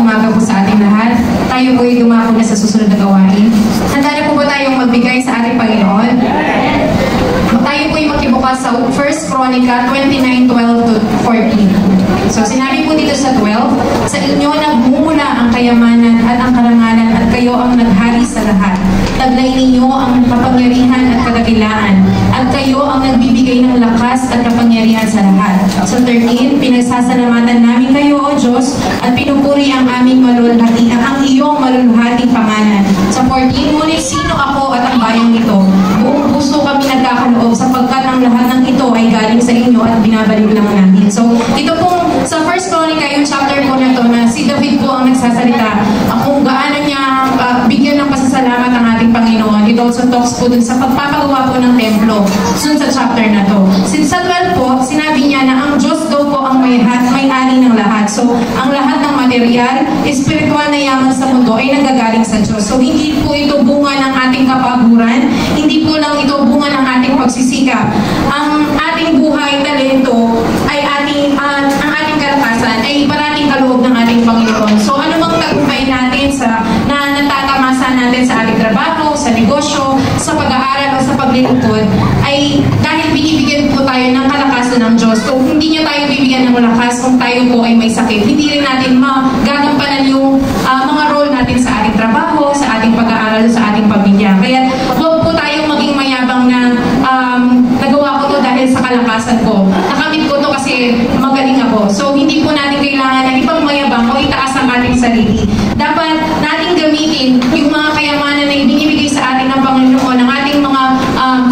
umaga po sa ating lahat. Tayo po ay dumako na sa susunod na gawain. Handa na po ba tayong magbigay sa ating Panginoon? Tayo po ay magkibukas sa 1 Chronica 29:12-14. So sinabi po dito sa 12, sa inyo nagmumula ang kayamanan at ang karangalan at kayo ang naghari sa lahat. Taglay ninyo ang kapangyarihan at kadakilaan at kayo ang nagbibigay ng lakas at kapangyarihan sa lahat. Sa 13, pinagsasalamatan namin kayo, O Diyos, at pinupuri ang aming malulhati, ang iyong malulhating pangalan. Sa 14, ngunit sino ako at ang bayang ito? Buong puso kami nagkakaloob sapagkat ang lahat ng ito ay galing sa inyo at binabalik lang natin. So, ito pong sa 1 Chronica, yung chapter po na to, na si David po ang nagsasalita kung gaano niya bigyan ng pasasalamat ang ating Panginoon. It also talks po dun sa pagpapagawa po ng templo dun sa chapter na to. Sa 12 po, sinabi niya na ang Diyos daw po ang may-ari ng lahat. So, ang lahat ng material, spiritual na yaman sa mundo ay nanggagaling sa Diyos. So, hindi po ito bunga ng ating kapaguran, hindi po lang ito bunga ng ating pagsisikap. Ang ating buhay, talento, ay ang ating kalakasan ay parating kaloob ng ating Panginoon. So, ano mang tagumpay natin na natatamasa natin sa ating trabaho, sa negosyo, sa pag-aaral o sa paglilingkod, ay dahil binibigyan po tayo ng kalakasan ng Diyos. So, hindi niya tayo bibigyan ng lakas kung tayo po ay may sakit. Hindi rin natin magagampanan yung mga role natin sa ating trabaho, sa ating pag-aaral, sa ating pamilya. Kaya, huwag po tayong maging mayabang na nagawa ko to dahil sa kalakasan ko. Nakamit ko to kasi magaling ako. So, hindi po natin kailangan na ipagmayabang o itaas ang ating sarili. Dapat natin gamitin yung mga kayamanan na ibinibigay sa atin ng Panginoon, ang ating mga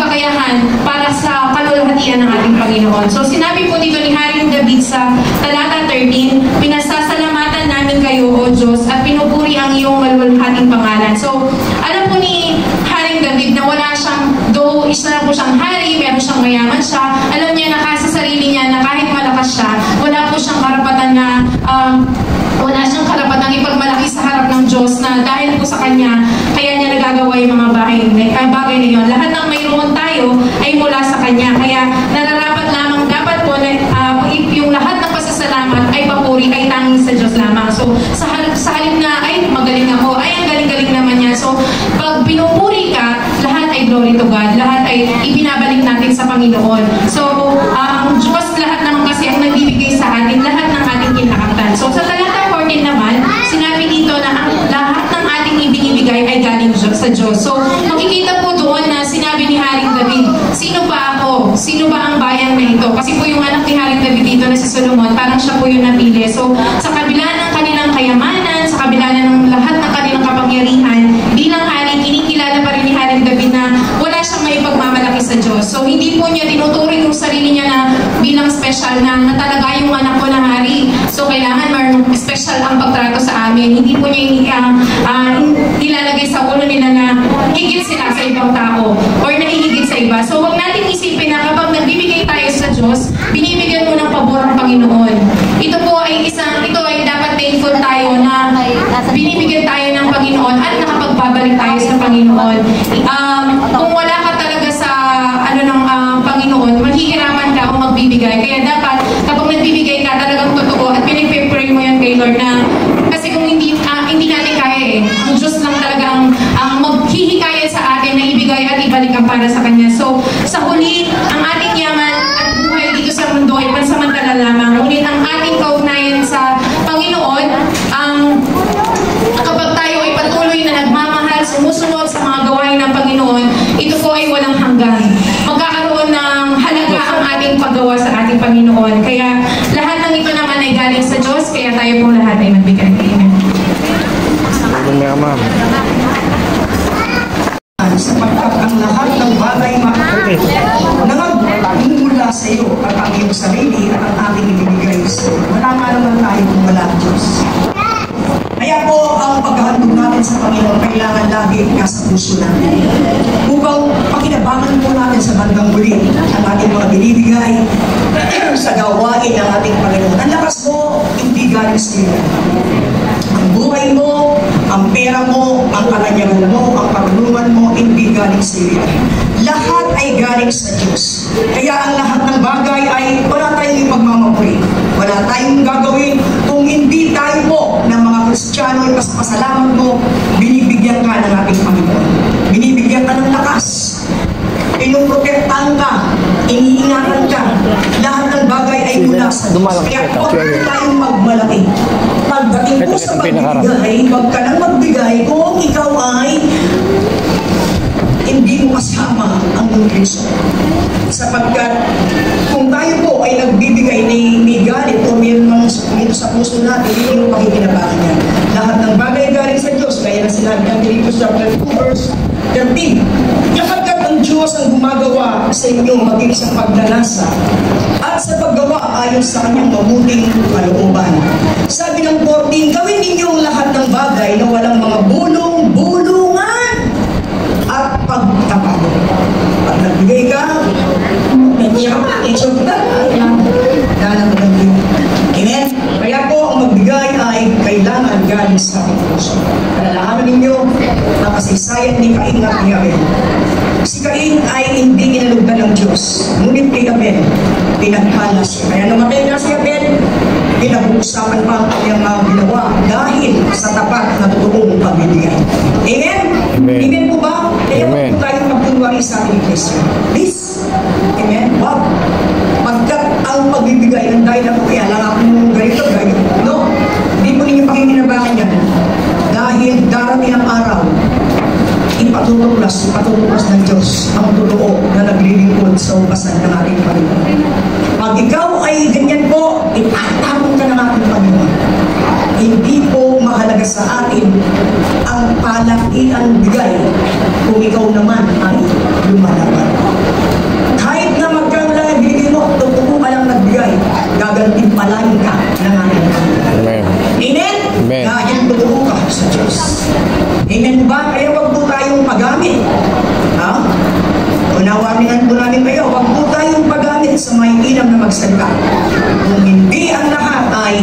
kakayahan para sa kalulhatian ng ating Panginoon. So, sinabi po dito ni Haring David sa talata 13, pinasasalamatan namin kayo, O Diyos, at pinupuri ang iyong malulhating pangalan. So, alam po ni Haring David na wala siyang, though isa na po siyang hari, meron siyang mayaman siya, alam niya na sa sarili niya na kahit malakas siya, wala po siyang karapatan na wala siyang karapatang ipagmalaki sa harap ng Diyos na dahil po sa Kanya, kaya niya nagagawa yung mga bagay na yun. Lahat ng mayroon tayo ay mula sa Kanya. Kaya nararapat lamang dapat po na yung lahat ng pasasalamat ay papuri ay tanging sa Diyos lamang. So, sa halip na, ay magaling ako, ay ang galing-galing naman niya. So, pag pinupuri ka, lahat ay glory to God. Lahat ay ibinabalik natin sa Panginoon. So, ang Diyos lahat naman kasi ang nagbibigay sa atin, lahat ng ating kinakaptan. So, sa talata 14 naman, sinabi dito na ang lahat ng ating ibinibigay ay galing sa Diyos. So, makikita po doon na sinabi ni Haring David, sino ba ako? Sino ba ang bayan na ito? Kasi po yung anak ni Haring David dito na si Solomon, parang siya po yung napili. So, sa kabila ng kanilang kayamanan, sa kabila ng lahat ng kanilang kapangyarihan, bilang hari, kinikilala pa rin ni Haring David na wala siyang may pagmamalaki sa Diyos. So, hindi po niya tinuturing yung sarili niya na bilang special na talaga yung anak ko na hari. So, kailangan special ang pagtrato sa amin. Hindi po niya ilalagay sa ulo nila na higit sila sa ibang tao or nahihigit sa iba. So, huwag natin isipin na kapag nagbibigay tayo sa Diyos, binibigyan mo ng pabor ang Panginoon. Ito ay dapat thankful tayo na binibigyan tayo ng Panginoon at nakapagbabalik tayo sa Panginoon. Kung wala ka talaga sa Panginoon, maghihirapan ka kung magbibigay. Kaya dapat, kapag nagbibigay ka, talagang totoo at pinag-pray mo yan kay Lord na kasi kung hindi natin kaya ang Diyos lang talaga ang maghihikayat sa atin na ibigay at ibalik ang para sa Kanya. So, sa huli, ang ating yaman at buhay dito sa mundo ay pansamantala lamang. Ngunit ang ating kaugnayan sa Panginoon, kapag tayo ay patuloy na nagmamahal, sumusunod sa mga gawain ng Panginoon, ito po ay walang hanggan. Magkakaroon ng halaga ang ating paggawa sa ating Panginoon. Kaya lahat ng ito naman ay galing sa Diyos, kaya tayo pong lahat ay magbigay. Amen. Sapagkat ang lahat ng bagay nangagmumula sa iyo at ang iyong sarili at ang ating ibibigay sa iyo. Wala nga naman tayo kung wala ang Diyos. Kaya po, ang paghahandog natin sa Panginoon kailangan lagi nasa puso natin. Upang pakinabangan po natin sa bandang muli ang ating mga binibigay sa gawain ng ating Panginoon. Ang lakas mo, hindi galing sa iyo. Ang buhay mo, ang pera mo, ang karanyagan mo, ang karunungan mo, hindi galing sa iyo. Lahat ay galing sa Diyos. Kaya ang lahat ng bagay ay wala tayong ipagmamapuri. Wala tayong gagawin kung hindi tayo po ng mga Kristo dahil sa pasalamat mo, binibigyan ka ng ating Panginoon. Binibigyan ka ng lakas. Pinuprotektahan ka, iniingatan ka. Lahat ng bagay ay mula sa Diyos. Kaya huwag tayong magmalaki. Pagdating mo sa pagbibigay, huwag ka nang magbigay kung ikaw ay hindi mo kasama ang Kristo. Sapagkat kung tayo po ay nagbibigay ni galit o mayroon dito sa puso natin, hindi mo pakikinabangan yan. Lahat ng bagay galing sa Diyos, kaya na sinabi ng Philippians chapter 2 verse 13. Kapagkat ang Diyos ang gumagawa sa inyo maging sa pagnanasa at sa paggawa ayon sa kanyang mabuting kalooban. Sabi ng 14, gawin ninyo ang lahat ng bagay na walang mga bulong-bulungan at pagtapat. Pag nagbigay ka, i-choke na. Amen? Kaya po, ang magbigay ay kailangan galing sa ating puso. Alalahanan ninyo ang kasaysayan ni Cain at ni Abel. Si Cain ay hindi inalugdan ng Diyos, ngunit kay Abel, pinagpala siya. Kaya namatay na si Abel, pinag-uusapan pa ang kanyang mga ginawa dahil sa tapat na totoong pagbibigay. Amen? Amen. Amen po ba? Kaya huwag po tayong magkunwari sa ating Kristo. Please? Amen? Wow! Pagkat ang pagbibigay ng dahil ako, kaya lang ako ganito. No? Hindi po ninyo pakikinabangan yan. Dahil darating ang araw, ipatutulas ng Diyos ang totoo na naglilingkod sa upasan ng ating Panginoon. Pag ikaw ay ganyan po, itatapon ka ng ating Panginoon. Hindi po mahalaga sa atin ang palakian bigay kung ikaw naman ay lumalaban. Kahit na magkano lang nagbigay mo, totoo ka lang nagbigay, gagantimpalain ka ng ating Panginoon. Amen. Amen? Amen. Dahil totoo ka sa Diyos. Amen ba? Kaya wag po tayong pagamit. Ha? Unawanin po namin kayo, wag po tayong pagamit sa may inam na magsalita. Kung hindi ang lahat ay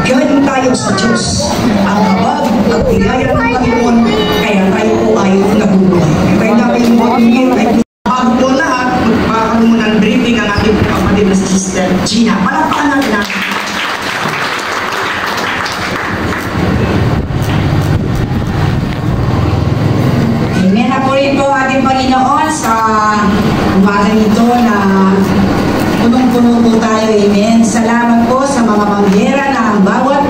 galing tayo sa Diyos. Ang habag at bigaya ng Panginoon, kaya tayo po ay nabubuhay. Kaya natin mo ang bago po lahat, magpapakaroon mo ng briefing ang ating kapatid na si Sister Gina. Palakpakan natin natin. Amen na po rin po ating Panginoon sa umaga nito na punong-puno po tayo. Amen. Salamat po sa mga mangyera na ang bawat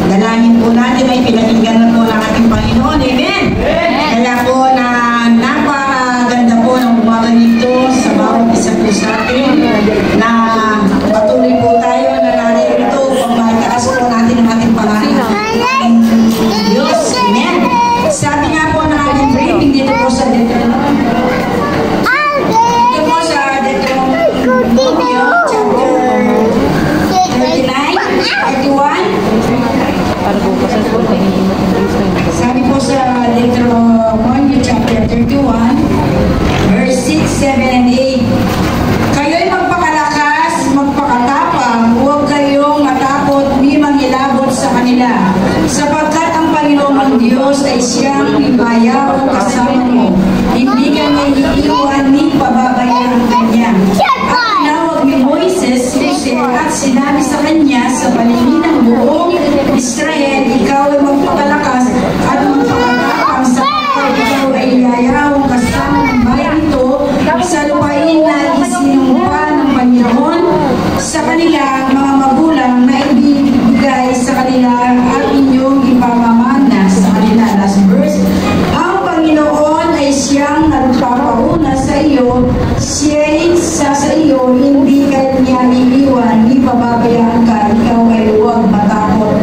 dalangin po natin ay pinakinggan na po ng ating Panginoon. Amen. Kaya po na napakaganda po ng umaga nito sa bawat isa po sa atin na patuloy po tayo na narito upang maitaas po natin ang ating pangalan. Diyos. Amen. Sabi nga po na ating briefing dito po sa Deuteronomy chapter 39, 31. Sabi po sa Deuteronomy chapter 31, verse 6, 7, and 8. Kayo'y magpakalakas, magpakatapang, huwag kayong matakot, ni mangilabot sa kanila. Sapagkat ang Panginoong Diyos ay siyang ibayaw kasama mo. Hindi ka niya iiwan ni pababayaan kanya. At tinawag ni Moises si Jose at sinabi sa kanya sa paningin ng buong Israel, ikaw ay magpakalakas at magpakatapang sapagkat ikaw ay iyayaw kasama ng bayan ito sa lupain na isinumpa ng Panginoon sa kanila mga magulang na ibibigay sa kanila at inyong ipamamana sa kanila. Last verse. Ang Panginoon ay siyang nagpapauna sa iyo, siya'y sa iyo, hindi ka niya iiwan, ni pababayaan ka, ikaw ay huwag matakot,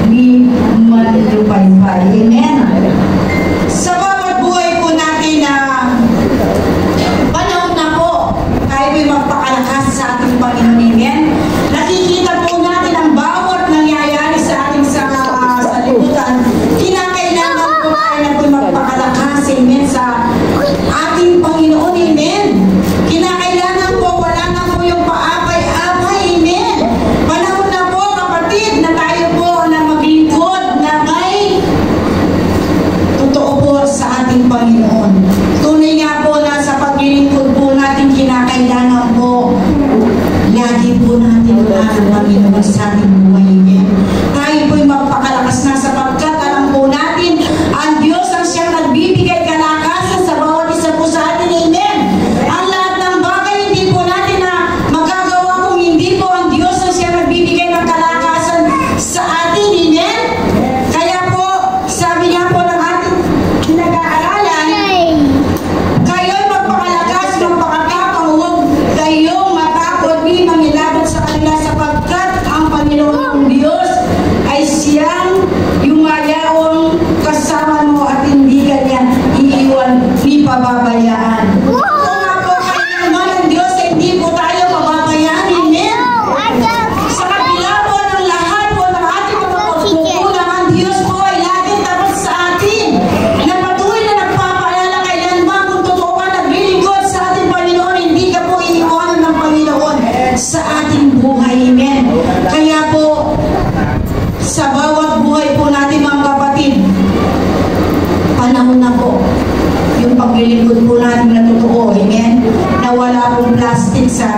ni malupay-pay. Amen. Sa bawat buhay po natin na panahon na po, tayo po'y magpakalakas sa ating Panginoon. Amen. Nakikita po natin ang bawat nangyayari sa ating sa libutan. Kinakailangan po tayo na po'y magpakalakas. Amen. Sa ating Panginoon. Amen.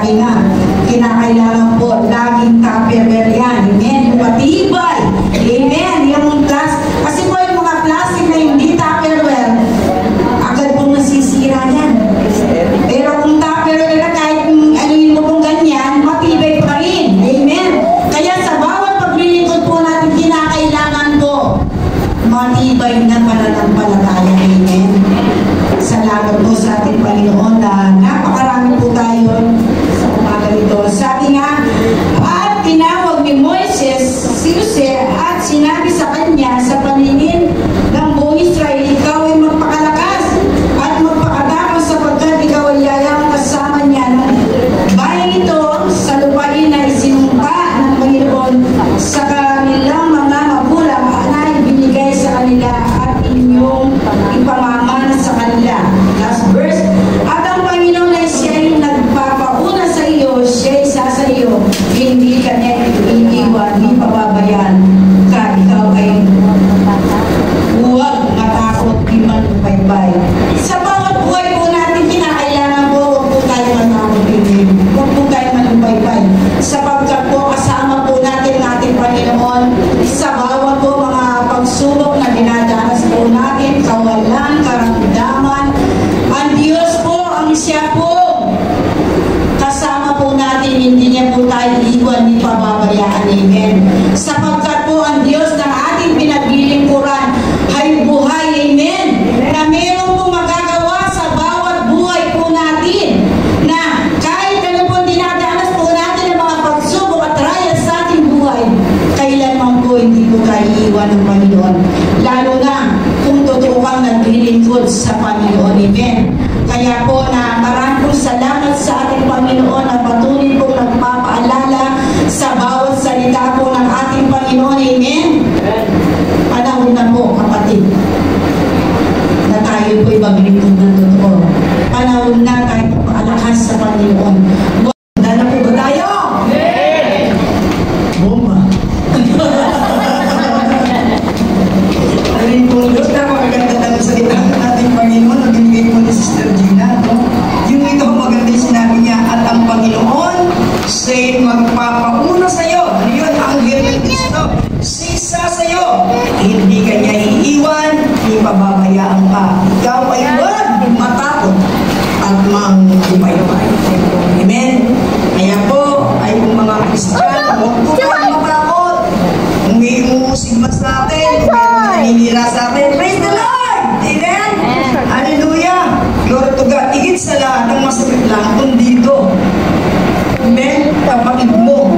sabi nga, kinakailangan po laging tupperware yan. Amen. Yung matibay. Amen. Yung kasi po yung mga plastic na hindi tupperware, agad pong nasisira yan. Pero kung tupperware na kahit anuin mo pong ganyan, matibay pa rin. Amen. Kaya sa bawat paglilingkod po natin, kinakailangan po matibay na pananampalataya. Amen. Salamat po sa ating Panginoon na napakarami po tayo sa umaga nito. Sabi nga, at tinawag ni Moises si Jose at sinabi sa kanya sa paningin ng buong Israel, ikaw ay magpakalakas at magpakatapos sapagkat ikaw ay yayang kasama niya ng bayan ito sa lupain na isinumpa ng Panginoon sa kanilang mga magulang na ibinigay sa kanila at inyong ipamamana sa kanila. Last verse. At ang Panginoon ay siya'y nagpapauna sa iyo, siya'y sa iyo, hindi ka niya iiwan, hindi pababayaan ka, ikaw ay huwag matakot, di manupaybay. Sa bawat buhay po natin, kinakailangan po, huwag po tayo matakot, huwag po tayo manupaybay. Sapagkat po, kasama po natin ang ating Panginoon sa bawat po mga pagsubok na dinadanas po natin, kawalan, karamdaman. Ang Diyos po, ang siya po, kasama po natin, hindi niya po tayo iwan, ni pababayaan. Amen. Sapagkat po ang Diyos na ating pinaglilingkuran ay buhay. Amen. Na meron po magagawa sa bawat buhay po natin. Na kahit ano po dinadanas po natin ng mga pagsubok at trial sa ating buhay, kailanman po hindi po tayo iwan ng Panginoon. Lalo na kung totoo kang naglilingkod sa Panginoon. Amen. Kaya po na maraming salamat sa ating Panginoon na patuloy pong nagpapaalala sa bawat salita po ng ating Panginoon. Amen. Panahon na po, kapatid, na tayo po'y maglingkod ng totoo. Panahon na tayo magpaalakas sa Panginoon. Handa na po ba tayo? Bomba. Aling pong Diyos na magaganda ng salita ng ating Panginoon na binigay mo ni Sister Gina. No? Yung ito maganda yung sinabi niya, at ang Panginoon siya'y magpapauna sa iyo. Ano yun? Ang Anghel ng Kristo. Sisa sa iyo. Hindi ka niya iiwan, hindi pababayaan ka. Ikaw ay huwag matakot at mangupaybay. Amen? Kaya po, ay kung mga Kristiyan, huwag po tayo matakot. Kung may umusig man sa atin, kung may naninira sa atin, praise the Lord! Amen? Hallelujah! Glory to God. Higit sa lahat ng masakit lang kung dito. Amen? Kapatid mo.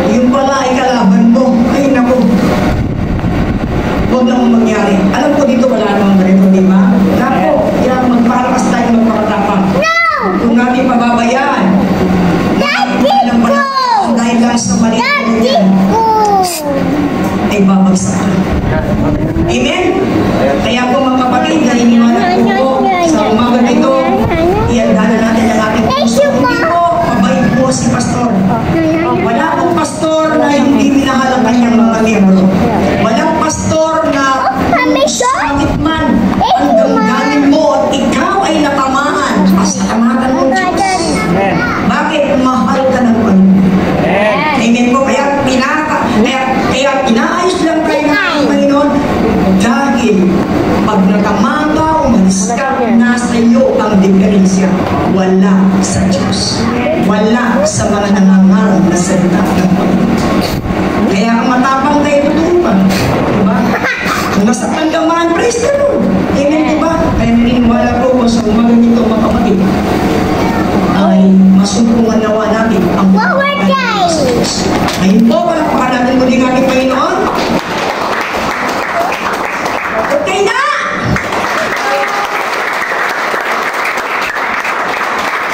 Yung pala ay kalaban mo. Ay, naku. Huwag naman mangyari. Alam ko dito wala namang ganito, di ba? Naku, kaya magpalakas tayo magpakatapang. Kung natin pababayaan, dahil lang sa maliit mo yan, ay babagsak ka. Amen? Kaya po mga kapatid, naniniwala po sa umaga nito, iandala natin ang ating puso. Hindi po, mabait po si pastor. Wala pong pastor na hindi minahal ang kanyang mga miyembro. Walang pastor na sakit man ang damdamin mo at ikaw ay natamaan. Pasalamatan mo, Diyos. Bakit? Mahal ka ng Panginoon. Amen po. Kaya inaayos lang kayo ng Panginoon dahil pag natamaan ka, umalis ka, nasa iyo ang diferensya. Wala sa Diyos. Wala sa mga nangangarap na salita ng Panginoon. Kaya ang matapang kayo tutupan. Diba? Kung nasaktan ka man, praise the Lord. Amen, diba? Kaya naniniwala ko sa umaga nito, mga kapatid, ay masumpungan nawa natin ang ngayon po, palakpakan natin muli ng ating Panginoon. Okay na!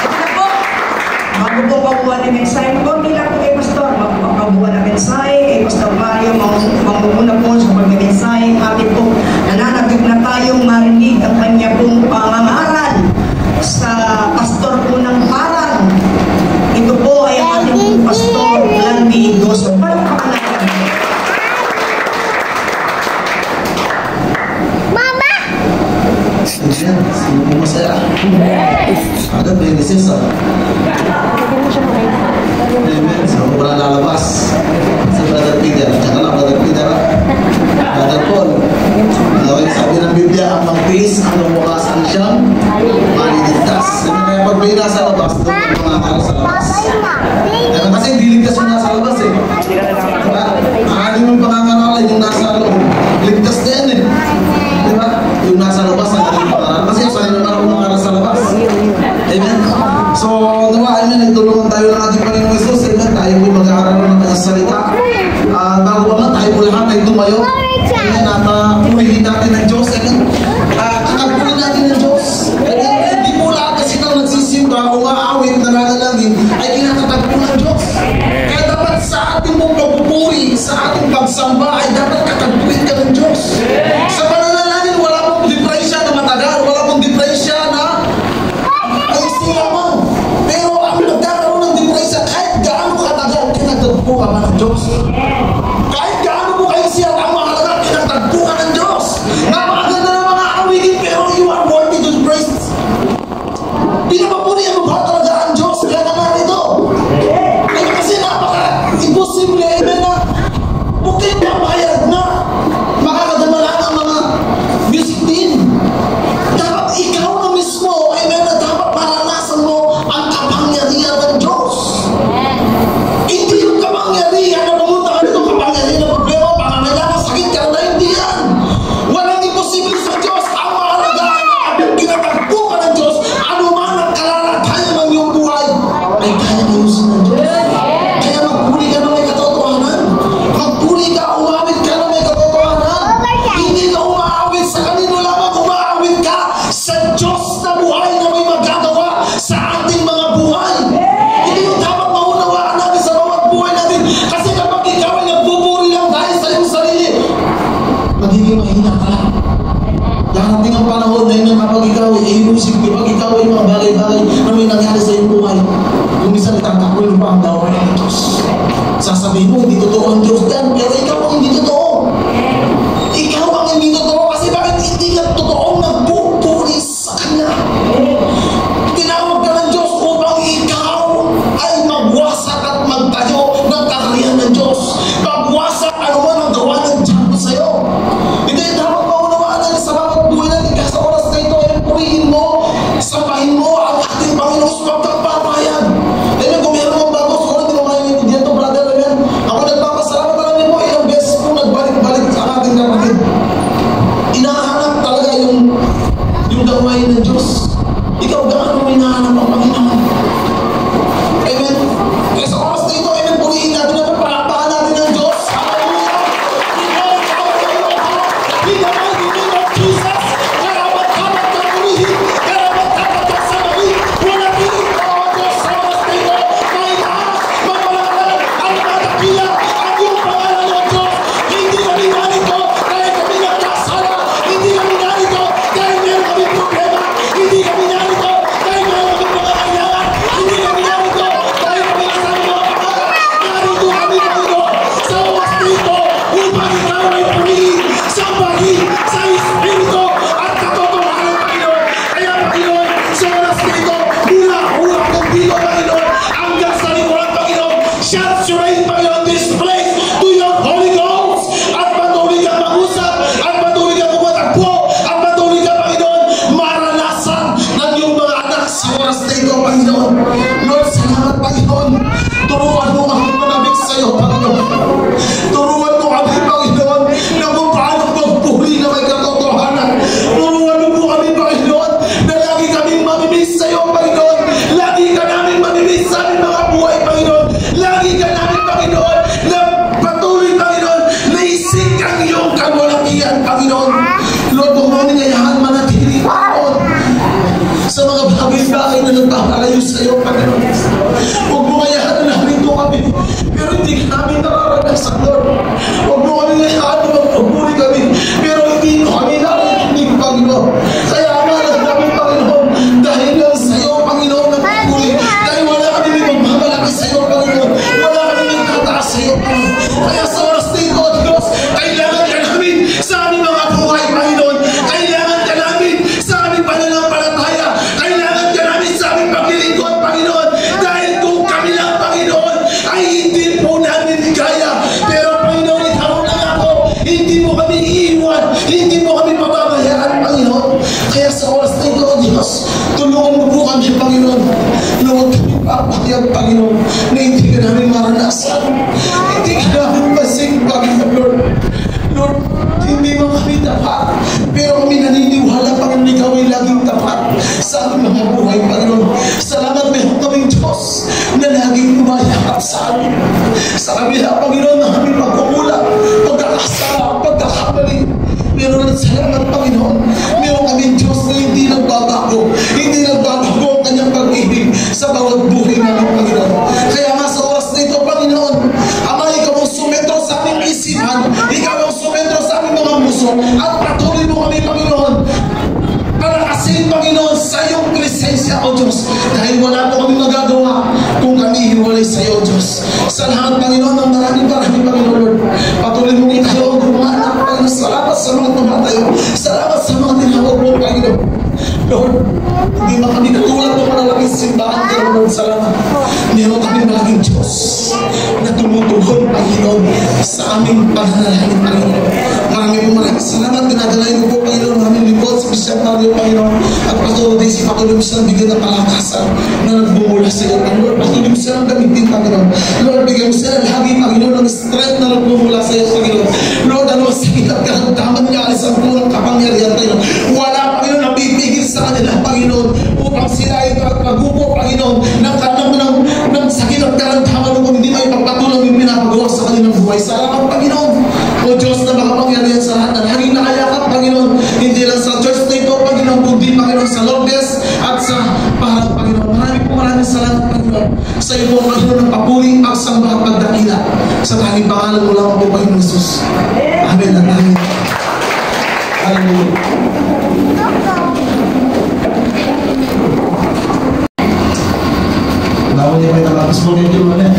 Ito na po. Bago po pabuhan ng mensahe, konti lang po kay Pastor. Bago po pabuhan ng mensahe, kay Pastor Mario, mga Yan, sino mo masaya? Agad 26 ah. Amen. Sino mo pala lalabas? Si Brother Peter. Tsaka lang, Brother Peter ah. Brother Paul. Okay, sabi ng Biblia, ang magtiis, ang lumukasan siyang maliligtas. Kaya pag may nasa labas, doon ang mga akala sa labas. Kasi hindi ligtas yung nasa labas eh. Diba? Maaari mong pangangaralan yung nasa loob. Ligtas na yan eh. Diba? Yung nasa labas ang naging pangaralan. Kasi yung sa'yo naman ang mga sa labas. Amen? So, diba? Amen, nagtulungan tayo ng ating Panginoong Jesus. Amen? Tayo po mag-aaral ng kanyang salita. Bago naman, tayo po lahat ay tumayo. Amen? At purihin natin ng Diyos. Amen? Kakagpunin natin ng Diyos. Amen? Hindi po lahat kasi kang nagsisimba o maaawit na nanalangin ay kinakatagpo ng Diyos. Kaya dapat sa ating mong pagpupuri, sa ating pagsamba ay dapat katagpuin ka ng Diyos. Sa pananalangin, wala pong depresya na matagal, wala pong depresya na ay siyaman. Pero ang nagkakaroon ng depresya, kahit gaano katagal, kinatagpo ka ba ng Diyos? Kahit gaano mo kayo siya, ang mahalaga, kinatagpo ka ng Diyos. Napakaganda ng mga awitin, pero you are worthy to praise. Pinapapurihan mo ba talaga ang Diyos? Kaya na narito. Kaya kasi napaka-imposible, amen na. Okay na, bayad na. Makakadamala ng mga music din. Dapat ikaw na mismo, amen na, dapat maranasan mo ang kapangyarihan ng Diyos. Hindi yung kapangyarihan na pumunta ka dito, kapangyarihan na problema, pangangailangan, sakit ka na, hindi yan. Walang imposible sa Diyos. Ang mahalaga ay kinatagpo ka ng Diyos. Ano man ang kalalatayan ng iyong buhay, ay kaya ayusin ng Diyos. Kaya magpuli ka na may katotohanan. Magpuli ka, umawit ka na may katotohanan. Hindi ka umaawit sa kanino lamang, umaawit ka sa Diyos na buhay na may magagawa sa ating mga buhay. Hindi yung dapat maunawaan natin sa bawat buhay natin. Kasi kapag ikaw ay nagpupuri lang dahil sa iyong sarili, magiging mahina ka. Darating ang panahon na yun kapag ikaw ay ayusin, kapag ikaw ay mga bagay-bagay na may nangyari sa iyong buhay, kung minsan itatakul pa ang gawain ng Diyos. Sasabihin mo, hindi totoo ang Diyos yan, pero ikaw ang hindi totoo. Ikaw ang hindi totoo kasi bakit hindi ka totoong nagpupuri sa Kanya? Tinawag ka ng Diyos upang ikaw ay magwasak at magtayo ng kaharian ng Diyos. Magwasak ano man ang gawa ng Diyan sa'yo. Hindi dapat maunawaan natin sa bawat buhay natin kasi sa oras na ito ay purihin mo, sabahin mo ang ating Panginoon sa pagpapatayan. Amen, kung meron mong bago, siguro hindi mo maintindihan ito, brother. Amen, ako pagpapahayag, Panginoon, na hindi ka namin maranasan. Hindi ka namin masing, Panginoon, Lord. Lord, hindi mo kami tapat. Pero kami naniniwala, Panginoon, ikaw ay laging tapat sa aming mga buhay, Panginoon. Salamat meron kaming Diyos na laging umayakap sa amin. Sa kabila, Panginoon, na aming pagkukulang, pagkakasala, pagkakamali. Meron at salamat, Panginoon. Meron kaming Diyos na hindi nagbabago. Hindi nagbabago ang kanyang pag-ibig sa bawat buhay namin, Panginoon. Kaya nga sa oras na ito, Panginoon, Ama, ikaw ang sumetro sa aming isipan. Ikaw ang sumetro sa aming mga puso. At patuloy mo kami, Panginoon, palakasin, Panginoon, sa iyong presensya, O Diyos. Dahil wala po kami magagawa kung kami hiwalay sa iyo, O Diyos. Sa lahat, Panginoon, ng maraming Panginoon, Lord. Patuloy mo ikaw ang gumanak, Panginoon. Salamat sa mga tumatayo. Salamat sa mga tinawag mo, Panginoon. Lord, hindi ba kami katulad ng malalaking simbahan, Lord, salamat. Meron kami malaking Diyos na tumutugon, Panginoon, sa aming pananalangin, Panginoon. Maraming salamat. Dinadalayan ko po, Panginoon, maraming lingkod sa Bishop Mario, Panginoon, at patuloy din si patuloy mo silang bigyan ng palakasan na nagbumula sa iyo, Panginoon. Patuloy mo silang gamitin, Panginoon. Lord, bigyan mo sila lagi, Panginoon, ng strength na nagbumula sa iyo, Panginoon. Lord, ano ang sakit at karamdaman niya, alis ang pulang kapangyarihan, Panginoon. Wala, Panginoon, na pipigil sa kanila, Panginoon, upang sila ay magupo, Panginoon, ng sakit at karamdaman kung hindi may pagpatuloy yung pinapagawa sa kanilang buhay. Salamat, Panginoon. O Diyos na makapangyarihan sa lahat ng hanging nakayakap, Panginoon, hindi lang sa church na ito, Panginoon, kundi, Panginoon, sa Lourdes at sa parang, Panginoon. Maraming salamat, Panginoon. Sa iyo po, Panginoon, ng papuling pagsamba at pagdakila. Sa tanging pangalan mo lang po, Panginoon Jesus. Amen at amen. Hallelujah. Bawal niya pa yung tapos mo rin yung ano.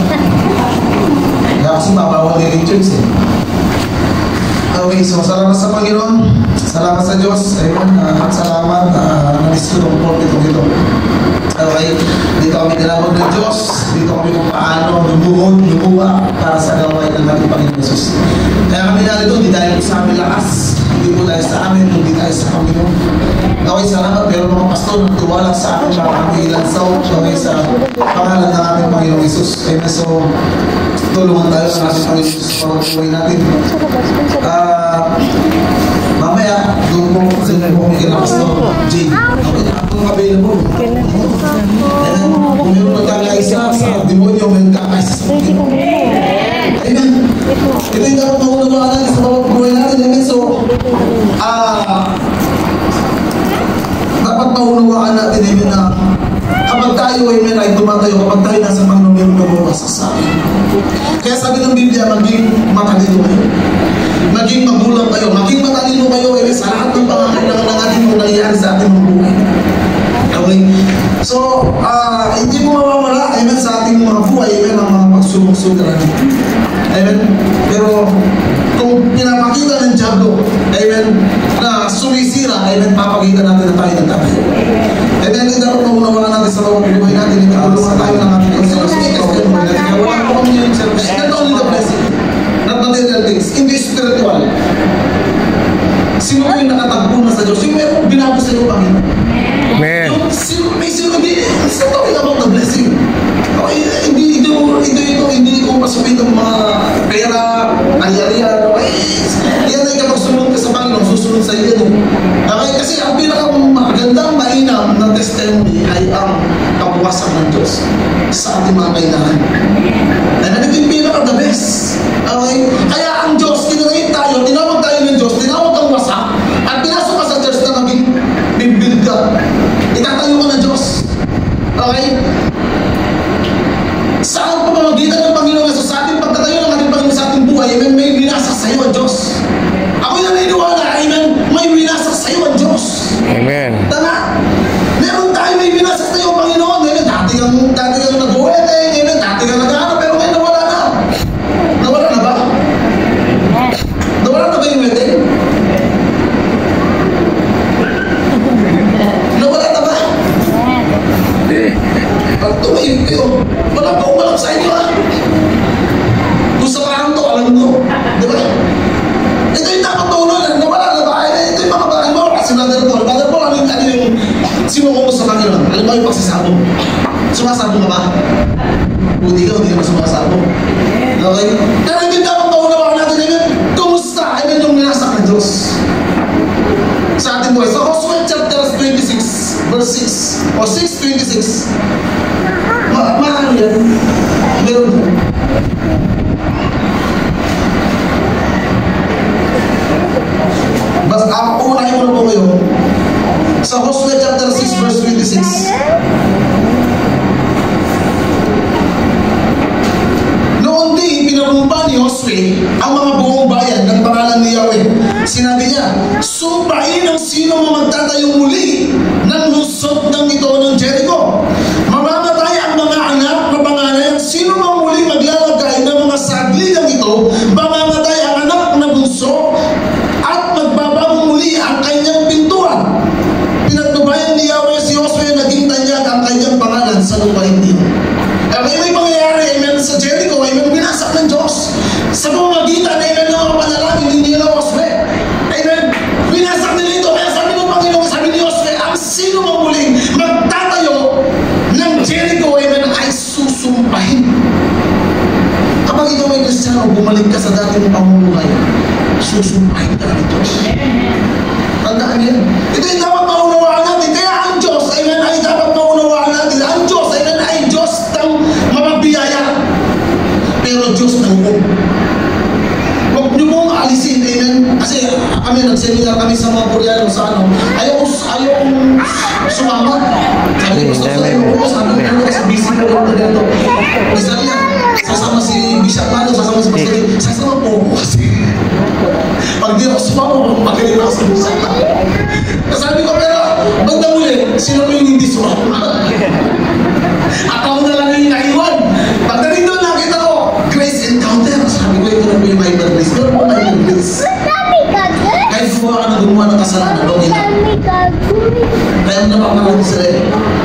Kaya kasi mabawal niya yung church eh. Okay, so salamat sa Panginoon. Salamat sa Diyos. Ayun, salamat. Namiss ko ng pulpit dito. Okay, dito kami tinawag ng Diyos. Dito kami kung paano lumuha para sa gawain ng ating Panginoon Jesus. Kaya kami narito, hindi dahil sa aming lakas. Hindi po dahil sa amin, hindi dahil sa Panginoon. Okay, salamat. Pero mga pastor, nagtuwala sa amin mga kamilansaw. Okay, sa pangalan ng aming Panginoon Jesus. Amen. So, tulungan tayo sa ating Panginoon Jesus para buhay natin. Mamaya, doon po kami kina Pastor Jay. Okay, akong available. Kung meron nagkakaisa sa demonyo, may nagkakaisa sa Panginoon. Amen. Ito yung dapat maunawaan natin sa bawat buhay natin. Amen. So, dapat maunawaan natin, amen, na kapag tayo, amen, ay tumatayo, kapag tayo nasa Panginoon, meron mabuwasak sa akin. Kaya sabi ng Biblia, maging matalino kayo. Maging magulang kayo. Maging matalino kayo, amen, sa lahat ng pangangailangan ng ating nangyayari sa ating mga buhay. Okay? So, hindi mo mawawala, amen, sa ating mga buhay, amen, ang mga pagsulong-sugaran. Amen? Pero, kung pinapakita ng Diablo, amen, na sumisira, amen, papakita natin na tayo nagtatayo. Amen, hindi dapat maunawala natin sa bawat buhay natin, tulungan tayo ng ating pagsulong-sugaran. Wala po kami yung service. Not only the blessing, not material things, in the spiritual. Sino ko yung nakatagpo na sa Diyos? Yung may binago sa iyo, Panginoon. Amen. May sino, it's not talking about the blessing. Okay, hindi ko masupin ng mga pera, ayarihan. Okay, yan ay kapag sumunod ka sa Panginoon, susunod sa iyo. Okay, kasi ang pinakamagandang mainam na testimony ay ang kapuwasan ng Diyos sa ating mga kailangan. And ito yung pinaka the best. Okay, kaya ang Diyos, tinawag tayo ng Diyos, tinawag kang wasak, at pinasok ka sa church na maging build ka. Itatayo ka ng Diyos. Okay? Saan pamamagitan ng Panginoon Jesus sa ating pagtatayo ng ating Panginoon sa ating buhay, amen, may winasak sa iyo ang Diyos. Ako'y naniniwala, amen, may winasak sa iyo ang Diyos. Amen. Tama? Meron tayo may winasak sa iyo, Panginoon. Amen, dati kang nag-wedding, amen, dati kang nag-ano, pero ngayon nawala na. Nawala na ba? Nawala na ba yung wedding? Nawala na ba? Pag tumayin kayo, wala pa umalam sa inyo, ha? Kung sa parang to, alam mo, di ba? Ito yung dapat tuloy, nawala na ba? Ito yung mga bahay mo, kasi Brother Paul, ano yung sinuko mo sa Panginoon? Alam mo yung pagsasabong? Sumasabong ka ba? Buti ka, hindi ka sumasabong. Okay? Pero hindi dapat maunawaan natin, amen? Kumusta? Amen yung winasak ng Diyos. Sa ating buhay. Sa Joshua chapter 26, verse 6, o 6:26. Ano yan? Meron yan. Basta, unahin mo na po ngayon. Sa Joshua chapter 6, verse 26. Noon din, pinarumpa ni Josue ang mga buong bayan ng pangalan ni Yahweh. Sinabi niya, sumpain ang sino magtatayong muli ng lusot ng ito ng Jericho. Mamamatay ang mga anak na panganay. Sino muli maglalagay ng mga sagligang ito, mamamatay ang anak na bunso at magbabagong muli ang kanyang pintuan. Pinagnubayan ni Yahweh si Josue, naging tanyag ang kanyang pangalan sa lupain niyo. May pangyayari, amen, sa Jericho, amen, binasak ng Diyos. Sa pamamagitan, amen, ng mga panalangin, hindi nila Josue. Amen, binasak nila ito. Kaya sabi ng Panginoon, sabi ni Josue, ang sino mamuling magtatayo ng Jericho, amen, ay susumpahin. Kapag ikaw ay Kristiyano, bumalik ka sa dati mong pamumuhay, susumpahin ka ng Diyos. Tandaan yan. Ito ay dapat maunawaan natin. Kaya ang Diyos, amen, ay dapat maunawaan natin. Ang Diyos, amen, ay Diyos ng mababiyaya. Pero Diyos ng hukom. Huwag niyo mong alisin, amen. Kasi kami, nag-seminar kami sa mga Koreano sa ano. Ayaw sumama. Sabi ko, sabi ko, sa busy ko lang na dito. Isa niya, sasama si Bishop Mano, sasama si Pastor, sasama po ako kasi. Pag di ako sumama, magaling ako sa Bishop Mano. Sabi ko, pero, magdamuli, sino po yung hindi sumama? At ako na lang yung naiwan. Pagdating doon, nakita ko, grace encounter. Sabi ko, ito na po yung Bible grace. Pero po Bible grace. Kahit gumawa ka na gumawa ng kasalanan, okay na. Kaya napapalagi sila eh.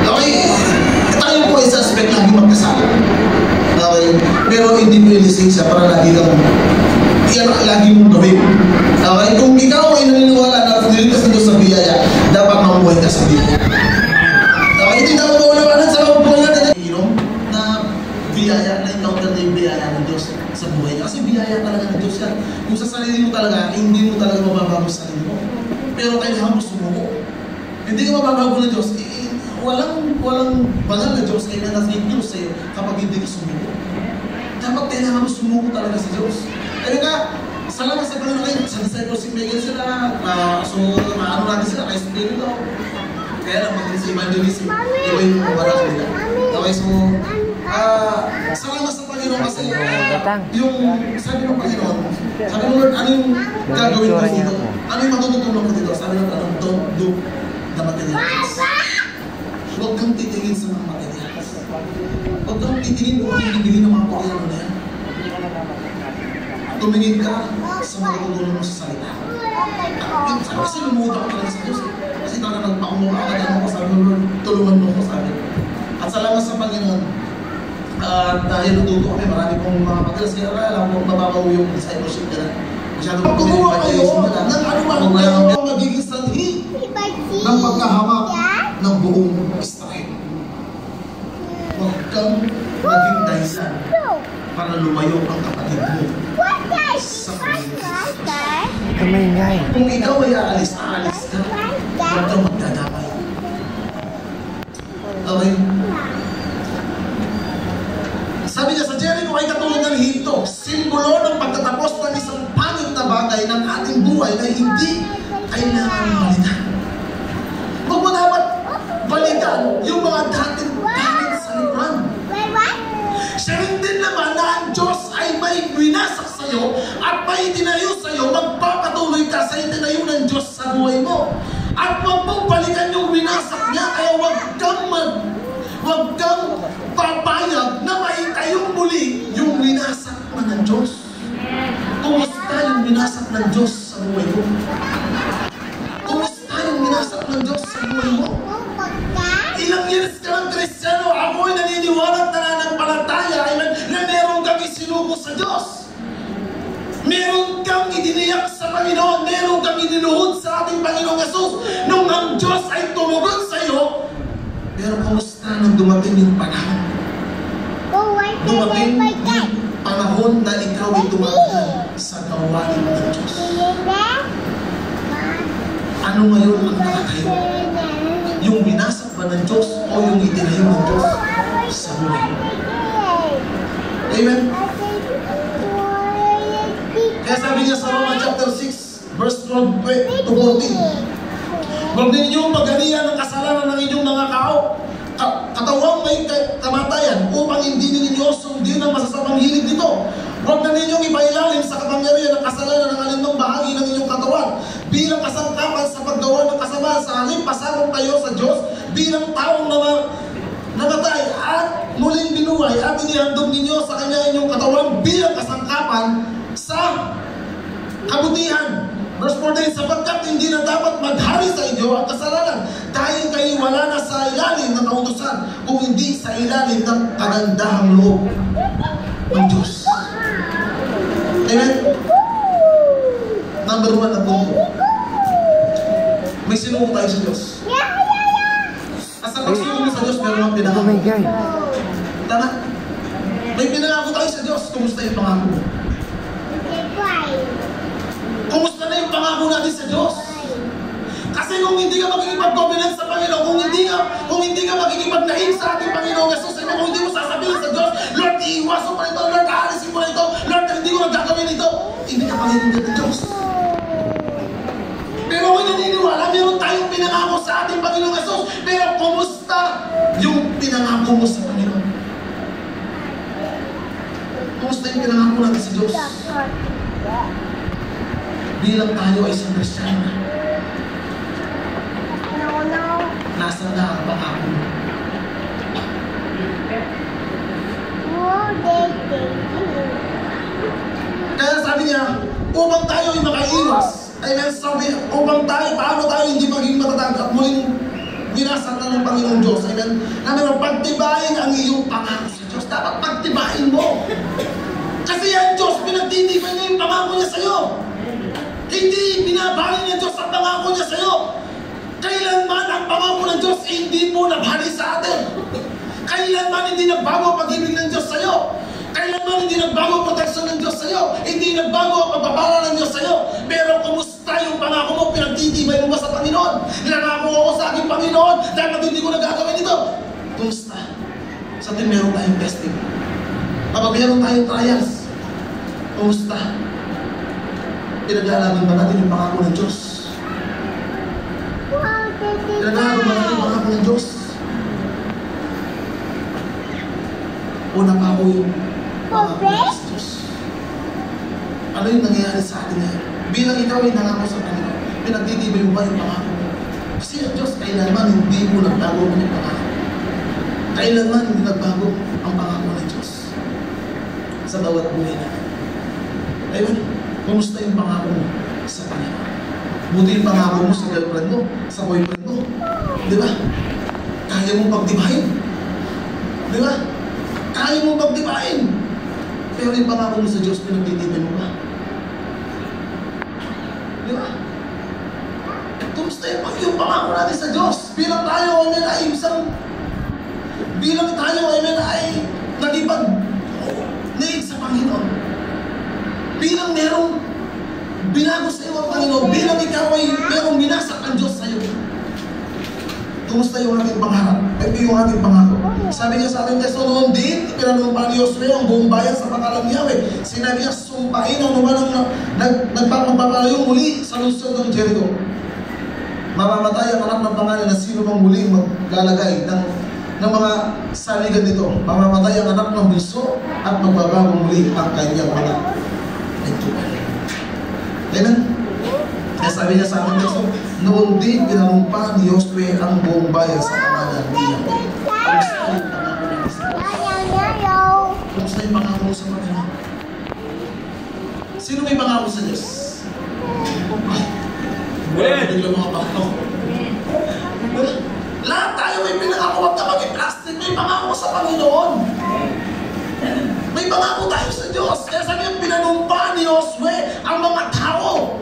Okay, tayo po ay suspect lagi magkasala. Okay, pero hindi mo ilising siya para lagi kang lagi mong gawin. Okay, kung ikaw ay naniniwala na nilitas na Diyos sa biyaya, dapat mamuhay ka sa biyaya. Okay, hindi dapat maunawanan sa buhay natin na biyaya, na-encounter na yung biyaya ng Diyos sa buhay. Kasi biyaya talaga ng Diyos yan. Kung sa sarili mo talaga, hindi mo talaga mababago sa sarili mo. Pero kailangan mo sumuko. Hindi ka mababago ng Diyos. Walang banal na Diyos kaya nasa-include sa'yo kapag hindi ka sumuko. Dapat kailangan mo sumuko talaga sa Diyos. Kaya nga, salamat sa Panginoon kayo. Sa discipleship maker sila. So, maano natin sila kay Espiritu. Kaya lang magaling sa evangelism. Iba yung kumarak nila. Okay, so, salamat sa Panginoon kasi yung sabi ng Panginoon, sabi ng Lord, ano yung gagawin ko dito? Ano yung matutulong ko dito? Sabi ng Panginoon, don't do the materials. Huwag kang titingin sa mga materials. Huwag kang titingin kung ano yung bibili ng mga Koreano na yan. Tumingin ka sa mga tutulong mo sa salita. Kasi lumuda ko talaga sa Diyos. Kasi talaga nagpakulo ka, kaya mo sabi ng Lord, tulungan mo ko, sabi. At salamat sa Panginoon. Dahil natuto kami, marami pong mga materials. Kaya alam mo, mababaw yung discipleship nila. Masyado pag gumawa kayo ng ano ang magiging sanhi ng pagkahamak ng buong Israel. Huwag kang maging dahilan para lumayo ang kapatid mo sa Pilipinas. Kung ikaw ay aalis ka, huwag kang magdadamay. Okay? Sabi niya, sa Jericho ay katulad ng hinto, simbolo ng pagtatapos ng isang pangit na bagay ng ating buhay na hindi kailangan balikan. Huwag mo dapat balikan yung mga dating pangit sa likuran. Siya rin din naman na ang Diyos ay may winasak sa'yo at may itinayo sa'yo, magpapatuloy ka sa itinayo ng Diyos sa buhay mo. At huwag mong balikan yung winasak niya, kaya huwag kang papayag na maitayong muli yung winasak na ng Diyos. Kumusta yung winasak ng Diyos sa buhay mo? Kumusta yung winasak ng Diyos sa buhay mo? Ilang years ka ng Kristiyano, ako'y naniniwala at nananampalataya na meron kang isinuko sa Diyos. Meron kang idiniyak sa Panginoon, meron kang iniluhod sa ating Panginoong Jesus. Nung ang Diyos ay tumugon sa iyo, Pero kumusta nang dumating yung panahon? Dumating yung panahon na ikaw ay dumating sa gawain ng Diyos. Ano ngayon ang nakatayo? Yung binasak ba ng Diyos o yung itinayo ng Diyos sa buhay? Amen? Kaya sabi niya sa Roma chapter 6, verse 12 to 14, huwag ninyong pagganian ng kasalanan ng inyong nangakao, katawang may kamatayan, upang hindi ninyo sundin ang masasamang hilig nito. Huwag na ninyong ipailalim sa kapangyarihan ng kasalanan ng alinong bahagi ng inyong katawan bilang kasangkapan sa paggawa ng kasamaan. Sa halip, pasakop kayo sa Diyos bilang taong namatay at muling binuhay at inihandog ninyo sa Kanya inyong katawan bilang kasangkapan sa kabutihan. Verse 14, sapagkat hindi na dapat maghari sa inyo ang kasalanan dahil kayo wala na sa ilalim ng kautusan kung hindi sa ilalim ng kagandahang loob ng Diyos. Amen? Number 1 na punto. May sinuko tayo sa Diyos. At sa pagsinuko sa Diyos, meron ang pinangako. Oh my God. Tama? May pinangako tayo sa Diyos. Kumusta yung pangako mo? Kumusta na yung pangako natin sa Diyos? Kasi kung hindi ka makikipag-covenant sa Panginoon, kung hindi ka makikipag-nahin sa ating Panginoon Jesus, kung hindi mo sasabihin sa Diyos, Lord, iiwasan mo nito, Lord, aalisin mo nito, Lord, hindi ko nagagawin nito, hindi ka paninigyan ng Diyos. Pero kung naniniwala, meron tayong pinangako sa ating Panginoon Jesus, pero kumusta yung pinangako mo sa Panginoon? Kumusta yung pinangako natin sa Diyos? Bilang tayo ay isang Kristiyano, nasaan na ang pangako mo? Kaya sabi niya, upang tayo ay makaiwas, amen, sabi, upang tayo, paano tayo hindi maging matatag at muling binasa ng Panginoong Diyos, amen, na meron pagtibayin ang iyong pangako sa Diyos. Dapat pagtibayin mo. Kasi yan Diyos, pinagtitibay niya yung pangako niya sa'yo. Hindi binabali ng Diyos ang pangako niya sa'yo. Kailanman ang pangako ng Diyos hindi po nabali sa atin. Kailanman hindi nagbago ang pag-ibig ng Diyos sa'yo. Kailanman hindi nagbago ang proteksyon ng Diyos sa'yo. Hindi nagbago ang pagpapala ng Diyos sa'yo. Pero kumusta yung pangako mo? Pinagtitibay mo ba sa Panginoon? Nangako ako sa aking Panginoon dahil hindi ko nagagawin ito. Kumusta? Sa atin meron tayong testing. Kapag meron tayong trials, kumusta? Pinag-aalaman ba natin yung pangako ng Diyos? Pinag-aalaman ba natin yung pangako ng Diyos? Una pa ako yung pangako ng Diyos. Ano yung nangyayari sa atin ngayon? Bilang ikaw ay nangako sa Panginoon, pinagtitibay mo ba yung pangako mo? Kasi ang Diyos, kailanman hindi mo nagbago mo yung pangako. Kailanman hindi nagbago ang pangako ng Diyos sa bawat buhay natin. Amen? Kumusta yung pangako mo sa Panginoon? Buti yung pangako mo sa girlfriend mo, sa boyfriend mo. Di ba? Kaya mong pagtibahin. Di ba? Kaya mong pagtibahin. Pero yung pangako mo sa Diyos, pinagtitibay mo ba? Di ba? Kumusta yung pangako natin sa Diyos? Bilang tayo ay nagipag-need sa Panginoon. Bilang merong binago sa iyo ang Panginoon, bilang ikaw ay merong binasak ang Diyos sa iyo. Kumusta yung ating pangarap? Ito yung ating pangako. Sabi niya sa ating testo noon din, pinanumpa ni Josue ang buong bayan sa pangalan ni Yahweh. Sinabi niya, sumpain ang naman nagpapalayong muli sa lungsod ng Jericho. Mamamatay ang anak ng pangalan na sino mang muling maglalagay ng mga saligan nito. Mamamatay ang anak ng bunso at magbabago muli ang kanyang mga ituan. Amen? Kaya sabi niya sa akin testo, noon din pinanumpa ni Josue ang buong bayan sa pangalan ni Yahweh. Kumusta yung pangako mo sa Panginoon? Sino may pangako sa Diyos? Wala yung mga pangako. Lahat tayo may pinangako. Huwag ka maging plastic. May pangako sa Panginoon. May pangako tayo sa Diyos. Kaya sabi yung pinanumpa ni Josue ang mga tao.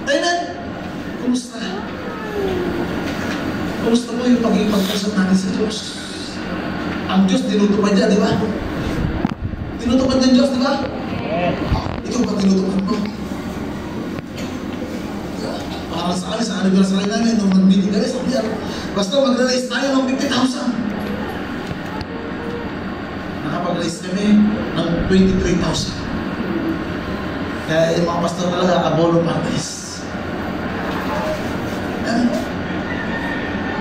Amen? Kumusta? Kumusta pag-usap natin sa Diyos. Ang Diyos, tinutupad niya, di ba? Tinutupad ng Diyos, di ba? Ikaw ba tinutupad mo? Para sa akin, sa anniversary namin, nung mag-meeting kami, sabi niya, basta mag-release tayo ng 50,000. Nakapag-release kami ng 23,000. Kaya yung mga pastor talaga, abono parties.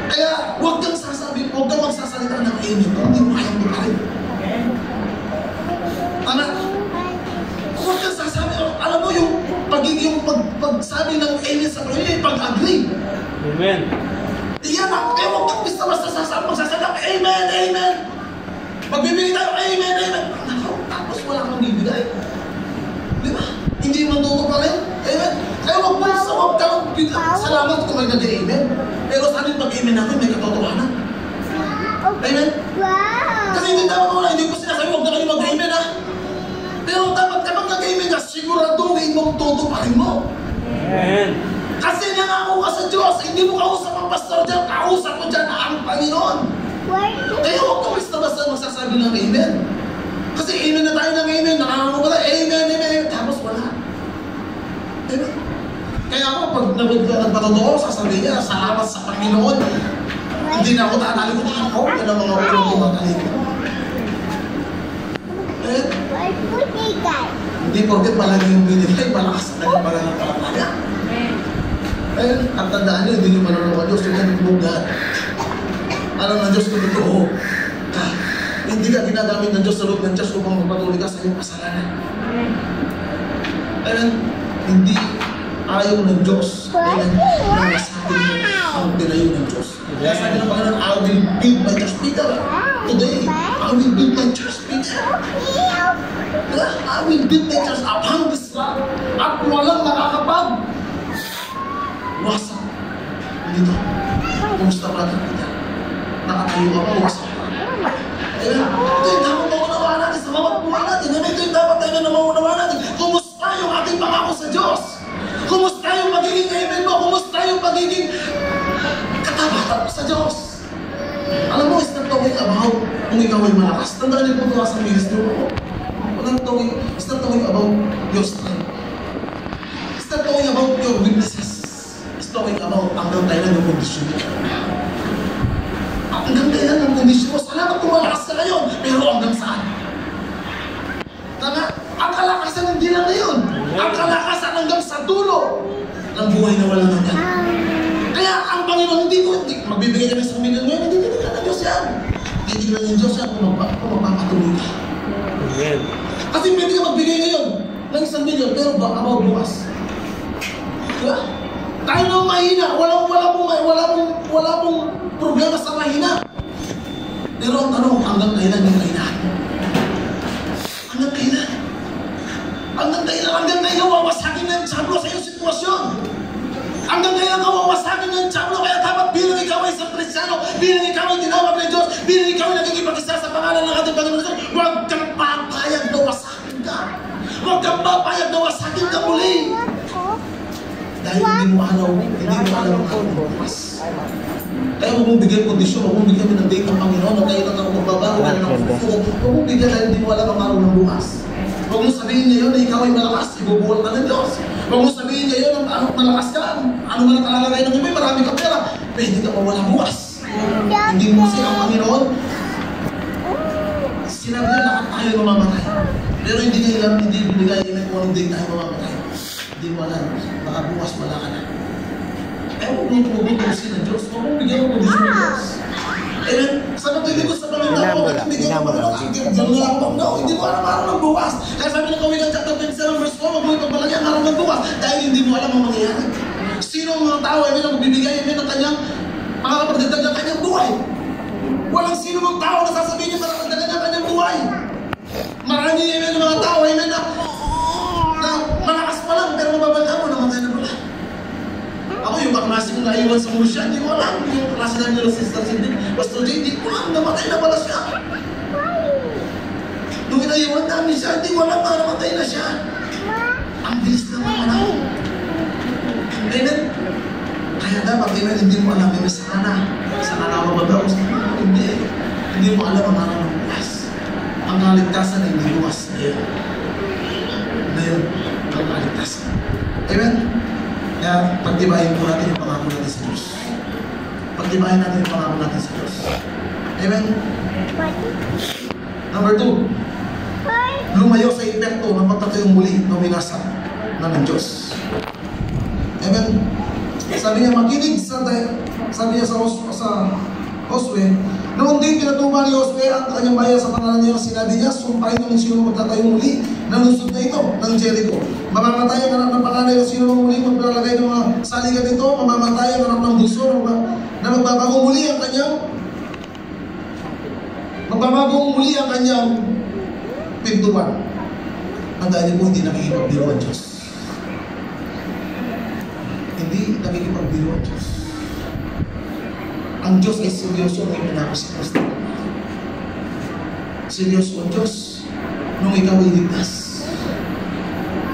Kaya huwag kang sasabi, huwag kang magsasalita ng amen. Hindi mo kayang tukarin. Tama? Huwag kang sasabi, alam mo yung pagiging pagsabi ng amen sa Panginoon, yung pag-agree. Amen. Iyan ang, kaya huwag kang basta magsasalita, amen, amen. Magbibigay tayo, amen, amen. Tapos wala kang bibigay. Di ba? Hindi man tutuparin. Amen. Kaya huwag kang salamat kung may nag-amen. Pero sa atin pag-amen natin, may katotohanan. Amen? Kasi hindi dapat wala, hindi ko sinasabi, huwag na kayo mag-amen ha. Pero dapat kapag nag-amen ka, siguraduhin mong tutuparin mo. Amen. Kasi nangako ka sa Diyos, hindi mo kausap ang pastor dyan, kausap mo dyan ang Panginoon. Kaya huwag ka basta-basta magsasabi ng amen. Kasi amen na tayo ng amen, nakakamo pala, amen, amen, tapos wala. Amen. Kaya ako, pag nagpatotoo, sasabihin niya, salamat sa Panginoon. Hindi na ako tatalikod ako, yan ang mga ulong tumatalikod. Hindi porket palagi yung binigay, malakas na yung pananampalataya. At tandaan niyo, hindi niyo manunong ang Diyos, hindi niyo bugat. Alam ng Diyos kung totoo ka. Hindi ka ginagamit ng Diyos sa loob ng Diyos upang magpatuloy ka sa iyong kasalanan. Amen. Hindi ayaw ng Diyos. Amen. Na sabi mo ang tinayo ng Diyos. Kaya sabi ng Panginoon, I will build my church. Peter, today, I will build my church. Peter. I will build my church upon this rock. At walang makakapag. Wasak. Dito. Kumusta pa natin Peter? Nakatayo ka pa, wasak pa. Amen. Ito yung dapat maunawaan natin sa bawat buhay natin. Ito yung dapat tayo na maunawaan natin. Kumusta yung ating pangako sa Diyos? Kumusta yung pagiging amen mo? Kumusta yung pagiging katapatan mo sa Diyos? Alam mo, it's not talking about kung ikaw ay malakas. Tandaan niyo po sa ministry mo. It's not talking about your strength. It's not talking about your weaknesses. It's talking about hanggang kailan yung kondisyon mo. Hanggang kailan ang kondisyon mo. Salamat kung malakas ka ngayon, pero hanggang saan? Tama? Ang kalakasan hindi lang ngayon. Ang kalakasan hanggang sa dulo ng buhay na walang hanggan. Kaya ang Panginoon hindi magbibigay kami sa milyon ngayon, hindi titignan ng Diyos yan. Hindi titignan ng Diyos yan kung magpapatuloy ka. Amen. Kasi pwede ka magbigay ngayon ng 1 milyon, pero baka bukas. Diba? Tayo nang mahina, wala pong problema sa mahina. Pero ang tanong, hanggang kailan yung kahinaan? Hanggang kailan? Hanggang kailan wawasakin ng Diablo sa iyong sitwasyon? Hanggang kailan ka wawasakin ng Diablo? Kaya dapat bilang ikaw ay isang Kristyano, bilang ikaw ay tinawag ng Diyos, bilang ikaw ay nagkikipag-isa sa pangalan ng ating Panginoon, huwag kang papayag na wasakin ka. Huwag kang papayag na wasakin ka muli. Dahil hindi mo alam ang bukas. Kaya huwag mong bigyan kondisyon, huwag mong bigyan ng date ng Panginoon, o kayo lang ang magbabago, kayo lang ang fufugo. Huwag mong bigyan dahil hindi mo alam ang araw ng bukas. Huwag mong sabihin ngayon na ikaw ay malakas, ibubuwal ka ng Diyos. Huwag mong sabihin ngayon na malakas ka, ano man ang kalalagay ng iba, marami kang pera, pwede ka mawala bukas. Hindi mo kasi ang Panginoon, sinabi niya lahat tayo mamamatay. Pero hindi binigay na kung anong day tayo mamamatay. Hindi mo alam, baka bukas wala ka na. Eh, huwag mong pupuntusin ng Diyos, huwag mong bigyan ng kondisyon ng Diyos. Amen? Sa pagdating ko sa Panginoon, hindi ko hindi ko alam araw ng bukas. Kaya sabi ng Kawilan chapter 27 verse 4, huwag mo ipagbalagay ang araw ng bukas dahil hindi mo alam ang mangyayari. Sino ang mga tao, amen, ang magbibigay, amen, ng kanyang makakapagdagdag ng kanyang buhay? Walang sino mang tao na sasabihin niya makakapagdagdag ng kanyang buhay. Marami, amen, ng mga tao, amen, na malakas pa lang, pero mababanda mo, namatay na pala. Ako yung kaklase kong naiwan sa mulo siya, hindi ko alam. Yung kaklase namin nila Sister Cindy, Pastor J, hindi ko alam, namatay na pala siya. Nung inaiwan namin siya, hindi ko alam na namatay na siya. Ang bilis na mga panahon. Amen? Kaya dapat, amen, hindi mo alam, amen, sana Baga ko sabi, hindi mo alam ang araw ng bukas. Ang kaligtasan ay hindi bukas na yun. Na yun, ang kaligtasan. Amen? Kaya pagtibayin po natin yung pangako natin sa Diyos. Pagtibayin natin yung pangako natin sa Diyos. Amen? Number 2, lumayo sa epekto ng pagtatayong muli na winasa na ng Diyos. Amen? Sabi niya, makinig sabi niya sa Josue, noong din pinatuba ni Josue ang kanyang bayan sa pangalan niya, sinabi niya, sumpahin ng sino magtatayong muli ng lungsod na ito, ng Jericho. Mamamatay ang anak ng pangalan ng sino muli maglalagay ng mga saligan nito, mamamatay ang anak ng buso na magbabagong muli ang kanyang pintuan. Ang dahil po hindi nakikipagbiro ang Diyos. Hindi nakikipagbiro ang Diyos. Ang Diyos ay seryoso nung ipinako si Kristo. Seryoso ang Diyos nung ikaw ay ligtas.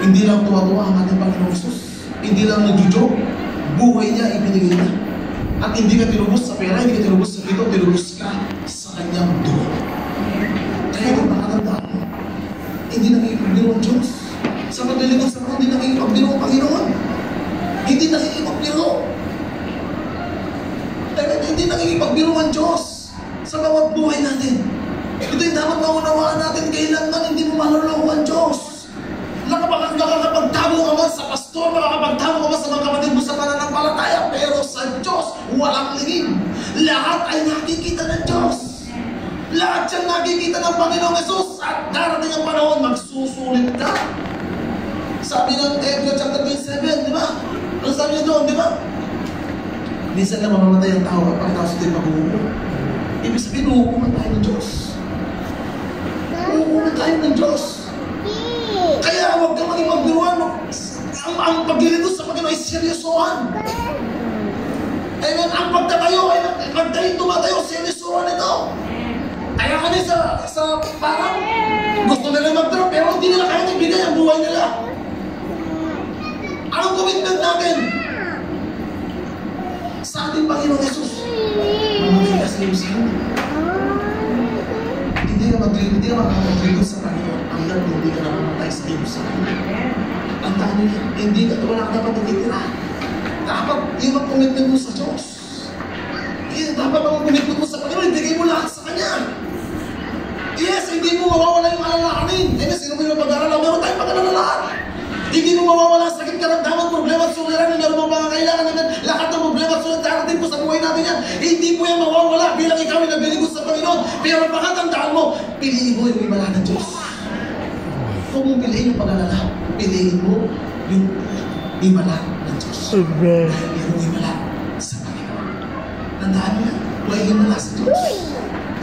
Hindi lang tuwa-tuwa ang ating Panginoon Jesus. Hindi lang nag-joke. Buhay niya ibinigay niya. At hindi ka tinubos sa pera, hindi ka tinubos sa dito, tinubos ka sa kanyang dugo. Kaya kung makatandaan mo, hindi nakikipagbiro ang Diyos. Sa paglilingkod sa mga, hindi nakikipagbiro ang Panginoon. Hindi nakikipagbiro. Hindi nakikipagbiro ang Diyos sa bawat buhay natin. Ito'y dapat maunawaan natin, kailanman hindi mo maluloko ang Diyos. Nakakapagtamo ka man sa pastor, nakakapagtamo ka man sa mga kapatid mo sa pananampalataya, pero sa Diyos, walang lingid. Lahat ay nakikita ng Diyos. Lahat siyang nakikita ng Panginoong Jesus at darating ang panahon, magsusulit ka. Sabi ng Hebrews chapter 27, di ba? Ano sabi niya doon, di ba? Minsan na mamamatay ang tao at pagkatapos ito'y maghuhukom. Ibig sabihin, huhukuman tayo ng Diyos. Huhukuman tayo ng Diyos. Kaya huwag kang maging magbiruan. Ang paglilingkod sa Panginoon ay seryosohan. Amen. Ang pagtatayo ay tumatayo, seryosohan ito. Kaya kami sa parang gusto nila mag-drop pero hindi nila kaya ibigay ang buhay nila. Anong commitment natin? Sa ating Panginoon Jesus, mamatay ka sa iyo sa atin. Hindi ka mag-lingkod sa Panginoon hanggang hindi ka namamatay sa iyo sa atin. Ang tao niya, hindi ka wala ka dapat natitira. Dapat yung commitment mo sa Diyos. Dapat ang commitment mo sa Panginoon, ibigay mo lahat sa Kanya. Yes, hindi mo mawawala yung alalahanin. Sino mo yung pag-aaral? Meron tayong pag-aaral. Hindi mo mawawala sakit, karamdaman, problema at suliranin. Meron mo pangangailangan naman. Lahat ng problema at sulit darating po sa buhay natin yan. Hindi mo yan mawawala bilang ikaw ay nabilingkod sa Panginoon. Pero pakatandaan mo, piliin mo yung imala ng Diyos. Kung mong piliin yung pag-alala, piliin mo yung imala ng Diyos. Dahil yung imala sa Panginoon. Tandaan mo yan, may imala sa Diyos.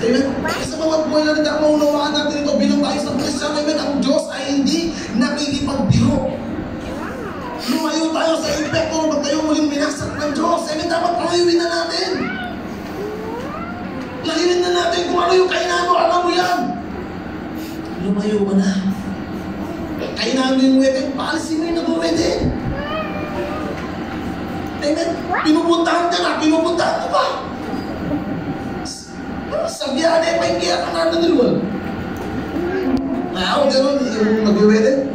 Amen? Sa bawat buhay natin, dapat maunawaan natin ito bilang tayo sa Kristiyan. Amen? Ang Diyos ay hindi nakikipagbiro. Lumayo tayo sa epekto pag tayo muling minasak ng Diyos. Amen? Dapat layuin na natin. Layuin na natin kung ano yung kailangan mo. Alam mo yan. Lumayo ka na. Kailangan mo yung wedding. Paalisin mo yung nag-wedding. Amen? Pinupuntahan ka na. Pinupuntahan ka pa. Sa biyade, may kaya ka na nilwal. Ako, gano'n, yung nag-wedding.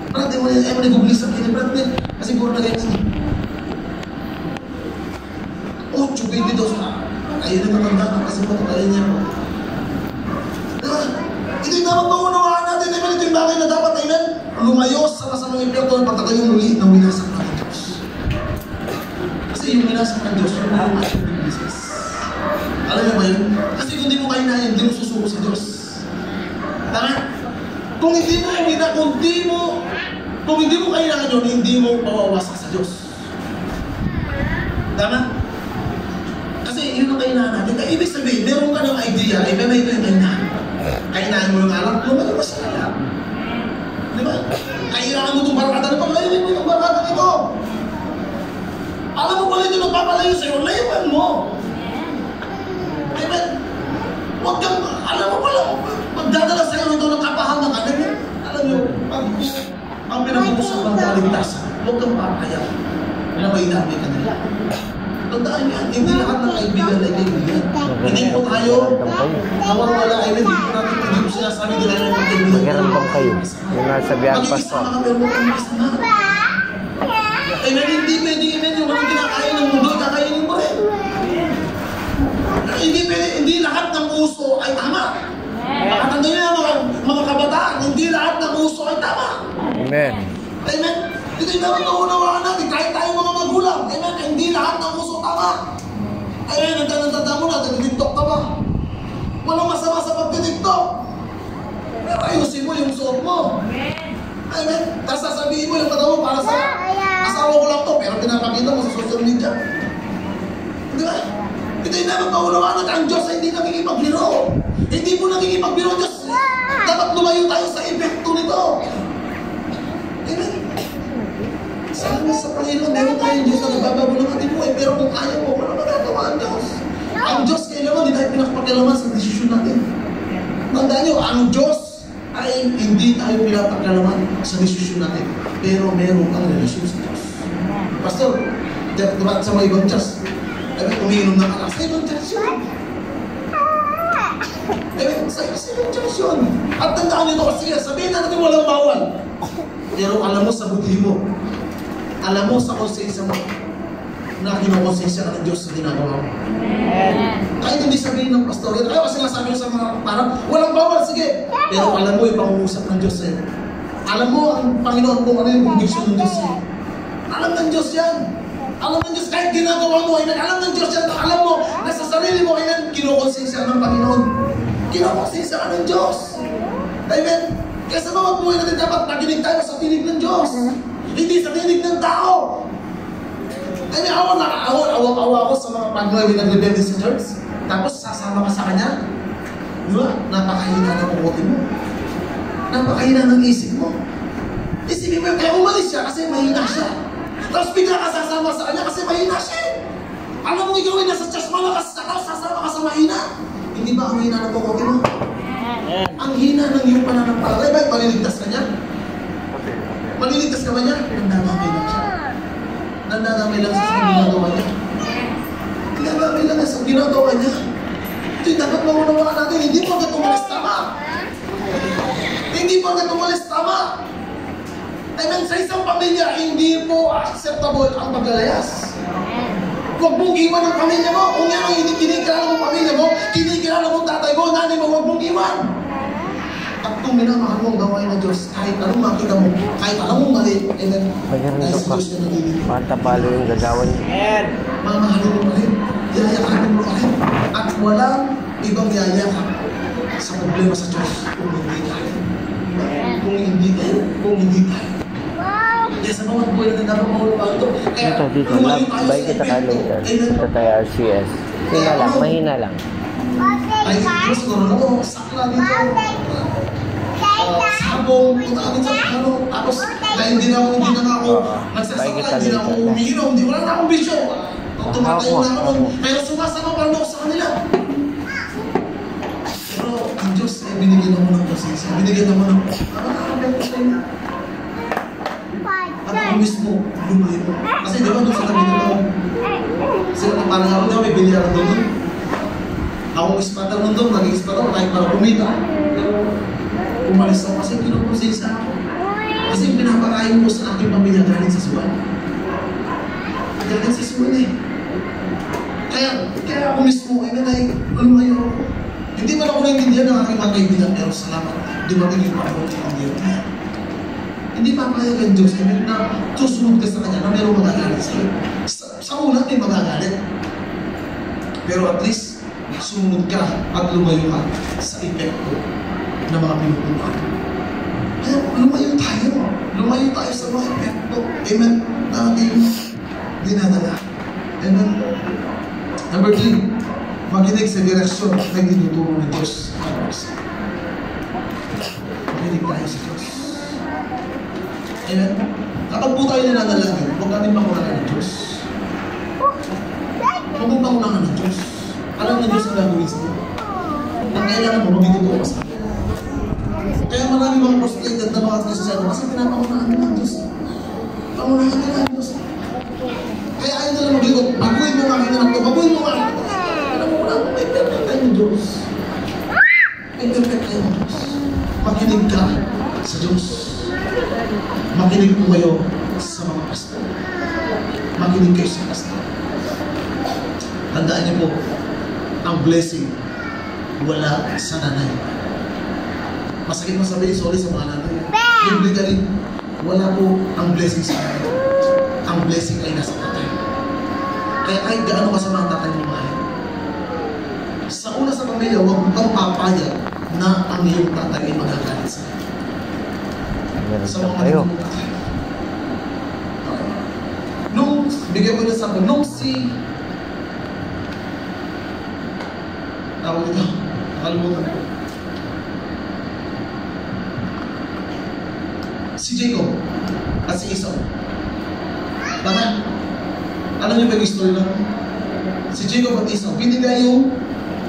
Parang di mo niya, ayaw nag-google sa kanya. Parang din, kasi siguro na ganyan. 8:22 na. Ayun na matanda kasi matatayin niya ako. Diba? Ito yung dapat maunawaan natin. Amen? Ito yung bagay na dapat, amen? Lumayo sa kasamang epekto ng pagtatayong muli ng winasak ng Diyos. Kasi yung winasak ng Diyos, yung mga ating business. Alam mo ba yun? Kasi kung di mo kainahin, hindi mo susuko sa Diyos. Tama? Kung hindi mo kainahin yun, hindi mo mawawasak sa Diyos. Tama? Kasi yun ang kainahan natin. Kaya ibig sabihin, meron ka ng idea, ay may ito yung kainahan. Kainahan mo yung alam, lumayo ka sa kaya. Di ba? Kainahan mo itong barakada na paglayuin mo yung barakada nito. Alam mo pala ito nagpapalayo sa'yo, layuan mo. Amen? Huwag kang, alam mo pala, magdadala sa'yo ito ng kapahaman. Alam nyo, ang pinag-uusap ng kaligtasan, huwag kang papayag na may dami ka nila. Tandaan yan, hindi lahat ng kaibigan ay kaibigan. Hindi po tayo nawawala ay hindi po natin hindi po sinasabi nila ng kaibigan. Magkaroon kayo. Yung nasa biyan pa sa. Amen, hindi pwede amen yung walang kinakain ng mundo, kakainin mo rin. Hindi lahat ng uso ay tama. Makatanda nyo mga kabataan, hindi lahat ng uso ay tama. Amen. Amen. Ito yung dapat naunawaan natin, kahit tayo mga magulang. Amen. Hindi lahat ng uso tama. Amen. Nagtatanda mo na, nag-tiktok ka ba? Walang masama sa pag-tiktok. Pero ayusin mo yung suot mo. Amen. Tapos sasabihin mo yung kata mo para sa asawa ko lang to, pero pinapakita mo sa social media. Di ba? Ito yung dapat naunawaan natin, ang Diyos ay hindi nakikipagbiro. Hindi po nakikipagbiro ang Diyos. Dapat lumayo tayo sa epekto nito. Amen. Sana sa Panginoon, meron tayong Diyos na nagbabago ng ating buhay. Pero kung ayaw mo, wala magagawa ang Diyos. Ang Diyos kailangan, hindi tayo pinakapagkalaman sa desisyon natin. Tandaan nyo, ang Diyos ay hindi tayo pinapagkalaman sa desisyon natin. Pero meron kang relasyon sa Diyos. Pastor, diba sa mga ibang Diyos, umiinom ng alas, sa ibang Diyos yun. Sa ibang Diyos yun. At tandaan nyo ito kasi sabihin na natin walang bawal. Pero alam mo sa buti mo, alam mo sa konsensya mo, na kinukonsensya ka ng Diyos sa ginagawa mo. Kahit hindi sabihin ng pastor, kaya kasi nasabi ko sa mga parang, walang bawal, sige. Pero alam mo yung pangungusap ng Diyos sa'yo. Alam mo ang Panginoon kung ano yung conviction ng Diyos sa'yo. Alam ng Diyos yan. Alam ng Diyos kahit ginagawa mo, alam ng Diyos yan. Alam mo na sa sarili mo, kinukonsensya ng Panginoon. Kinukonsensya ka ng Diyos. Amen. Kaya sa mga buhay natin dapat naginig tayo sa tinig ng Diyos. Hindi sa tinig ng tao. Ay, awa ako sa mga pag-nuwi nag-rebelde sa church. Tapos sasama ka sa kanya. Diba? Napakahina ng pumote mo. Napakahina ng isip mo. Isipin mo, kaya umalis siya kasi mahina siya. Tapos bigla ka sasama sa kanya kasi mahina siya. Alam mo ikaw ay nasa church malakas ka, tapos sasama ka sa mahina. Hindi ba ang hina ng pumote mo? Ang hina ng iyong pananampalataya. Bakit maliligtas ka niya? Maliligtas ka ba niya? Nandadamay lang siya. Nandadamay lang sa ginagawa niya. Nandadamay lang sa ginagawa niya. Ito yung dapat maunawaan natin. Hindi po agad umalis tama. Hindi po agad umalis tama. Amen. Sa isang pamilya, hindi po acceptable ang paglalayas. Huwag mong iwan ang pamilya mo. Kung yan ang hindi kinikilala mong pamilya mo, kinikilala mong tatay mo, nanay mo, huwag mong iwan. At kung minamahal mong gawain ng Diyos, kahit anong makita mo, kahit alam mong mali, amen, dahil sa Diyos na nagiging. Pantapalo yung gagawan. Mamahalin mo rin, yayakanin mo rin. At walang ibang yayakap sa problema sa Diyos kung hindi tayo. Kung hindi tayo. Kaya sa mga buhay natin dapat mahulupaan ito. Dito lang, baik kita kalimutan. Ito tayo RCS. Sina lang, mahina lang. Ay, Diyos ko, ano, sakla dito. Sabong, punta kami sa ano, tapos dahil hindi na ako nagsasakla, hindi na ako umiinom, wala na akong bisyo. Tumatayo na ako, pero sumasama pa rin ako sa kanila. Pero ang Diyos ay binigyan ako ng pasensya, binigyan ako ng at ako mismo, lumayo. Kasi di ba doon sa tabi na ako, kasi parang ako na may bilyaran doon. Ako ispatal nun doon, naging ispatal, kahit para kumita. Umalis ako kasi kinukonsensya ako. Kasi pinapakain ko sa aking pamilya galing sa suwan. Galing sa suwan eh. Kaya ako mismo, ay nanay, lumayo ako. Hindi man ako naintindihan ng aking mga kaibigan, pero salamat. Dumating yung panahon ng Diyos. Hindi papayag ang Diyos, na susunod ka sa Kanya na mayroong magagalit sa'yo. Sa una may magagalit. Pero at least, sumunod ka at lumayo ka sa epekto ng mga pinupuntahan. Kaya lumayo tayo. Lumayo tayo sa mga epekto. Amen. Na ating dinadala. Amen. Number 3, maginig sa direksyon na tinuturo ng Diyos. Maginig tayo sa Diyos. Amen. Kapag po tayo nananalangin, huwag natin makulangan ng Diyos. Huwag mong makulangan ng Diyos. Alam ng Diyos ang gagawin sa iyo. Ang kailangan mo, magitutuwa ka sa akin. Kaya marami mga frustrated na mga kristyano kasi pinapangunahan nila ang Diyos. Pangunahan nila ang Diyos. Kaya ayaw nila magligot. Baguhin mo nga aking anak to. Baguhin mo nga aking anak to. Alam mo lang, may perfect tayo ng Diyos. May perfect tayo ng Diyos. Makinig ka sa Diyos. Makinig po kayo sa mga pastor. Makinig kayo sa pastor. Tandaan niyo po, ang blessing wala sa nanay. Masakit masabihin, sorry sa mga nanay. Biblically, wala po ang blessing sa nanay. Ang blessing ay nasa tatay. Kaya kahit gaano kasama ang tatay mo mahal. Sa una sa pamilya, huwag kang papayag na ang iyong tatay ay magagalit sa iyo. Sa mga kayo. tatay. Nung, bigyan ko na sa akin, nung si tawag ito, nakalimutan ko. Si Jacob at si Esau. Tama? Alam niyo ba yung story lang? Si Jacob at Esau. Binigay yung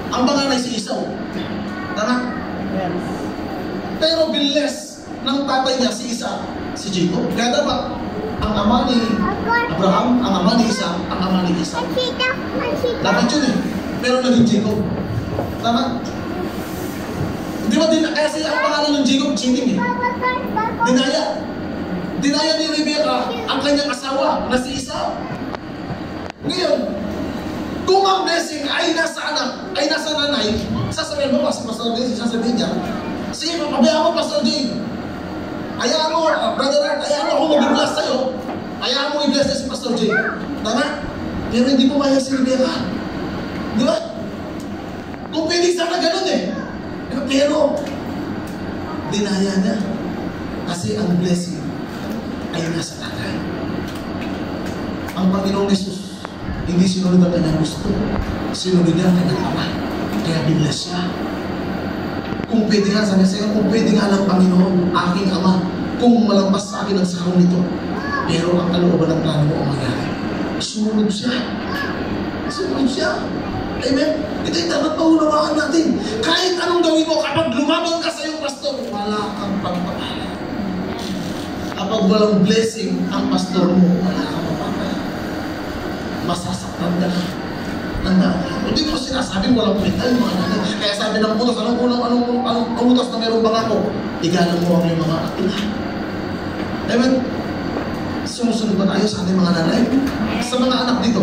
ang panganay si Esau. Tama? Yes. Pero binless ng tatay niya si Jacob. Kaya dapat ang ama ni Abraham, ang ama ni Isaac, ang ama ni Esau. Dapat yun eh. Pero naging Jacob. Tama? Di ba din, kaya siya ang pangalan ng Jacob, cheating eh. Dinaya. Dinaya ni Rebecca ang kanyang asawa na si Esau. Ngayon, kung ang blessing ay nasa anak, ay nasa nanay, sasabihin mo, Pastor Jay, sasabihin niya, sige, papabayaan mo, Pastor Jay. Hayaan mo, Brother Art, hayaan mo ako mag-bless sa'yo. Hayaan mo i-bless si Pastor Jay. Tama? Pero hindi mo mayag si Rebecca. Di ba? Kung pwede sana ganun eh. Pero, dinaya niya. Kasi ang blessing ay nasa tatay. Ang Panginoong Jesus, hindi sinunod ang kanyang gusto. Sinunod niya ang kanyang ama. Kaya binless siya. Kung pwede nga, sabi sa'yo, kung pwede nga lang Panginoon, aking ama, kung malampas sa akin ang sahong nito. Pero ang kalooban ng plano mo ang mangyari. Sumunod siya. Sumunod siya. Amen? Ito yung dapat paunawaan natin. Kahit anong gawin mo, kapag lumaban ka sa iyong pastor, wala kang pagpapala. Kapag walang blessing ang pastor mo, wala kang pagpapala. Masasaktan ka na. Tandaan. Hindi ko sinasabing walang kwenta yung mga nanay. Kaya sabi ng utos, anong utos na meron bang ako? Igalang mo ang iyong mga ina. Amen? Sumusunod ba tayo sa ating mga nanay? Sa mga anak dito.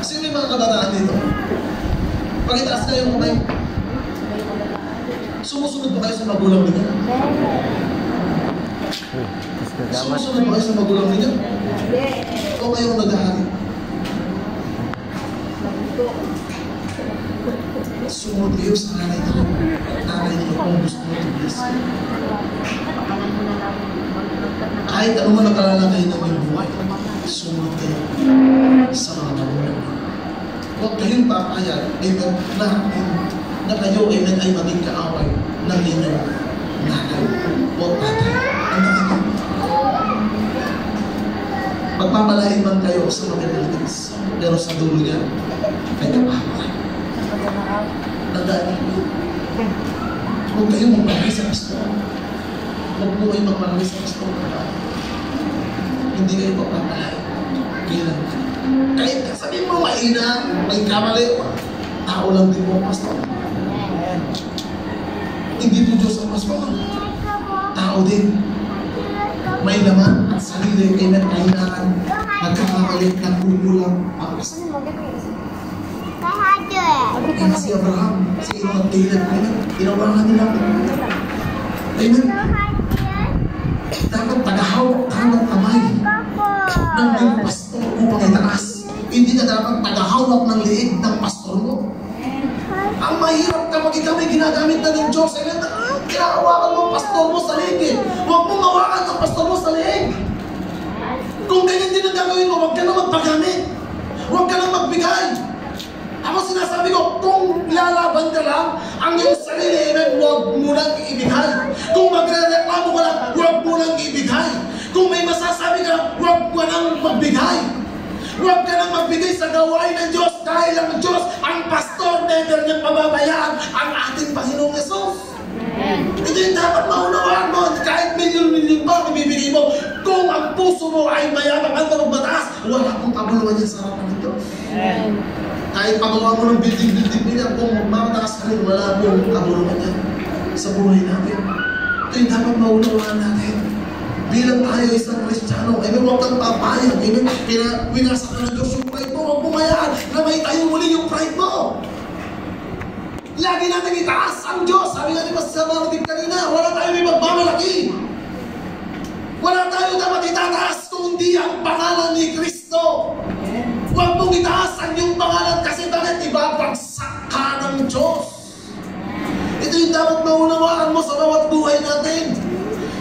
Sino may mga kabataan dito? Pagitaas kayo mo kayo. Sumusunod ba kayo sa magulang ninyo? Sumusunod ba kayo sa magulang ninyo? O kayong naghahari? Sumunod kayo sa nanay ninyo. Nanay ninyo kung gusto mo to bless. Kahit ano man nakalalagay ng iyong buhay, sumunod kayo sa mga magulang. Huwag kayong papayag na kayo ay maging kaaway ng inyong nanay o tatay. Pagpapalain man kayo sa mga relatives, pero sa dulo niya, ay kapahaman. Tandaan niyo. Huwag kayong magpapalay sa pastor. Huwag mo kayong magpapalay sa pastor. Hindi kayo pagpapalay. Kailan ka? Kahit sabihin mo mainam, may kamali, tao lang din mo, pastor. Hindi po Diyos ang pastor. Tao din. May laman at sarili, kailan kahinaan, nagkakamali, nagkulang ang pastor. Kaya si Abraham, si Ino at Caleb, inawaran nila. Amen. Dapat tagahawak ka ng kamay ng iyong pastor upang itaas. Hindi na dapat tagahawak ng liig ng pastor mo. Ang mahirap kapag ikaw may ginagamit na ng Diyos. Kinahawakan mo ang pastor mo sa liig. Huwag mong hawakan ang pastor mo sa liig. Kung ganyan din ang gagawin mo, huwag ka na magpagamit. Huwag ka na magbigay. Ako sinasabi ko, kung lalaban ka lang, ang iyong sarili, huwag mo lang ibigay. Kung magre-reklamo ka lang, huwag mo lang ibigay. Kung may masasabi ka, huwag mo lang magbigay. Huwag ka lang magbigay sa gawain ng Diyos dahil ang Diyos, ang pastor, never niyang pababayaan ang ating Panginoong Yesus. Ito yung dapat maunawaan mo. Kahit milyon-milyon pa ang ibibigay mo, kung ang puso mo ay mayabang at mataas, wala akong kabuluhan yan sa harapan nito. Kahit pagawa mo ng building-building nila, kung mamataas ka rin, wala akong kabuluhan yan sa buhay natin. Ito yung dapat maunawaan natin. Bilang tayo isang Kristiyano, huwag kang papayag. Winasak ka ng Diyos yung pride mo, huwag pumayaan na may tayo muli yung pride mo. Lagi natin itaas ang Diyos. Sabi nga ni Pastor Martin kanina, wala tayo may magmamalaki. Wala tayo dapat itataas kung hindi ang pangalan ni Kristo. Huwag mong itaas ang iyong pangalan kasi bakit ibabagsak ka ng Diyos. Ito yung dapat maunawaan mo sa bawat buhay natin.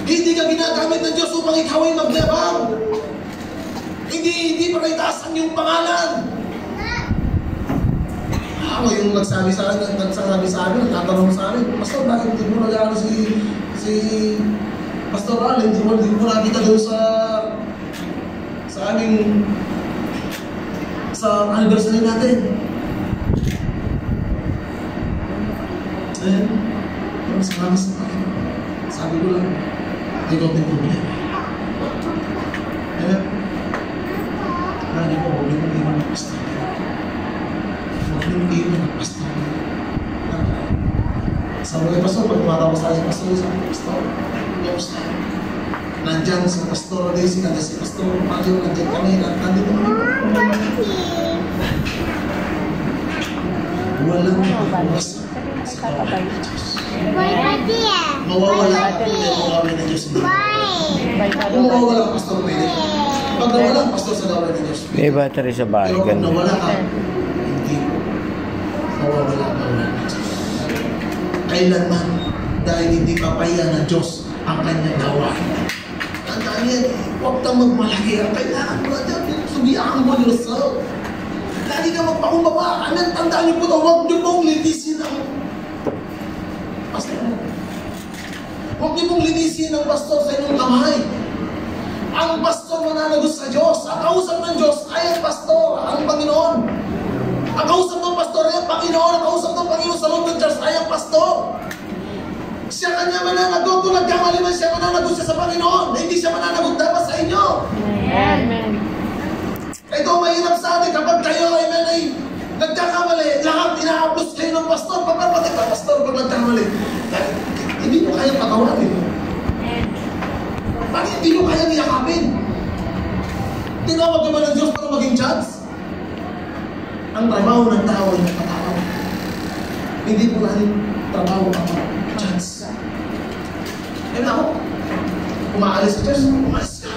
Hindi ka ginagamit ng Diyos upang ikaw ay maglabang. Hindi para itaas ang iyong pangalan. Ako yung nagsabi sa akin, nagtatanong sa akin, Pastor, bakit hindi mo nag-aaral si Pastor Allen, hindi mo nakita doon sa aming sa anniversary natin. Ayan, maraming sa akin. Sabi ko lang, hindi ko may problema. Ayan, lagi ko, huwag yung iwan ng Pastor. Yung iwan ng Pastor. Sabi ko, Pastor, pag tumatawa sa akin, Pastor, kamusta? Nandyan si Pastor Daisy, nandyan si Pastor Mario, nandyan kami, nandito kami. Walang bukas sa kawalan ng Diyos. Mawawala ka kung mawawala ng Diyos. Kung mawawala ang Pastor Pwede. Pag nawala ang Pastor sa kawalan ng Diyos. May battery sa bahay. Pero kung nawala ka, hindi mawawala ang kawalan ng Diyos. Kailanman, dahil hindi papaya ng Diyos ang kanyang gawain. Tandaan yan, huwag kang magmalaki. Ang kailangan mo dyan, subiaan mo yourself. Lagi ka magpakumbaba. Tandaan niyo po ito, huwag niyo pong linisin ang pastor. Huwag niyo pong linisin ang pastor sa inyong kamay. Ang pastor mananagot sa Diyos. Ang kausap ng Diyos ay ang pastor, ang Panginoon. Ang kausap ng pastor ay ang Panginoon. Ang kausap ng Panginoon sa loob ng Diyos ay ang pastor. Siya kanya mananagot. Kung nagkamali man siya, mananagot siya sa Panginoon. Hindi siya mananagot dapat sa inyo. Amen. Ito mahirap sa atin kapag kayo ay nagkakamali. Lahat ina-upload kayo ng pastor. Pagpapatay pa, pastor, pag nagkakamali. Hindi mo kaya patawarin. Bakit hindi mo kaya niyakapin? Tinawag ka ba ng Diyos para maging judge? Ang trabaho ng tao ay nakatawag. Hindi po lang trabaho ang judge. Ayun ako, umaalis sa Diyos, umalis ka.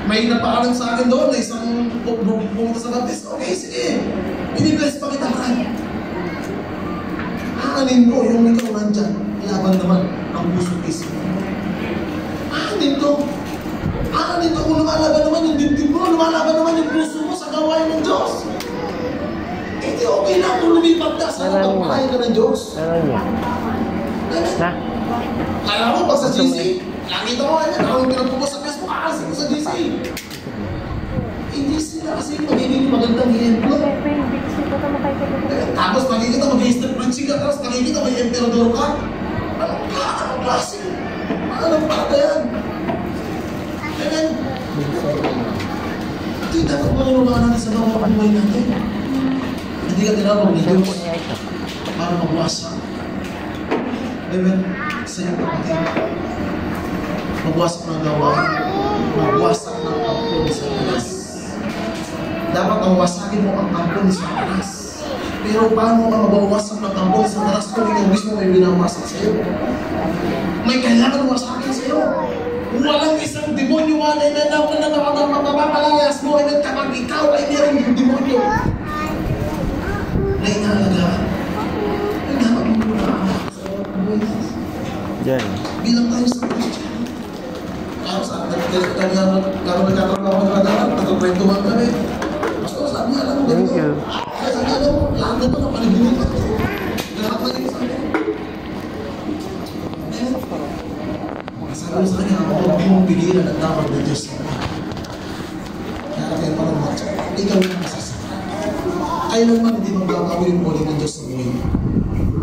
May napakalang sa akin doon na isang pumunta sa baptist. Okay, sige. Binibless pa kita man. Aanin ko yung ikaw nandyan. Laban naman ang puso isip. Aanin ko. Aanin ko kung lumalaban naman yung dibdib mo. Lumalaban naman yung puso mo sa gawain ng Diyos. Hindi okay lang kung lumipat ka sa pagpakain ka ng Diyos. Na? Kaya mo, pag sa GC, nakita ko yan. Ako yung pinagpupos sa Facebook, aasin ko sa GC. Hindi sila kasi magiging magandang i-emplo. Tapos nakikita mag-i-step branching ka, tapos nakikita may emperador ka. Anong klase? Anong pata yan? Ayan. Ito yung dapat manunulaan natin sa mga pagbuhay natin. Hindi ka tinawag ni Diyos para magwasa. Amen. Sa iyong kapatid. Magwasak ng gawain. Magwasak ng kampon sa alas. Dapat ang wasakin mo ang kampon sa alas. Pero paano ka mabawasak ng kampon sa alas kung ikaw mismo may binawasak sa iyo? May kailangan wasakin sa iyo. Walang isang demonyo na mapapalayas mo ay kapag ikaw ay meron yung demonyo na inaalagaan. Ay dapat mo muna Diyan. bilang tayo sa Christian. Kalau nagkatrabaho na dapat, nagkakwentuhan kami. Pastor, sabi niya, alam mo ganito. Thank you. Kaya sabi niya, lahat na ito na palibutan. Lahat na ito sa akin. Sabi mo sa kanya, huwag mong pigilan ang tawag ng Diyos. Kaya kayo parang matya. Ikaw yung masasama. Kailanman hindi magbabago yung buhay ng Diyos sa buhay mo.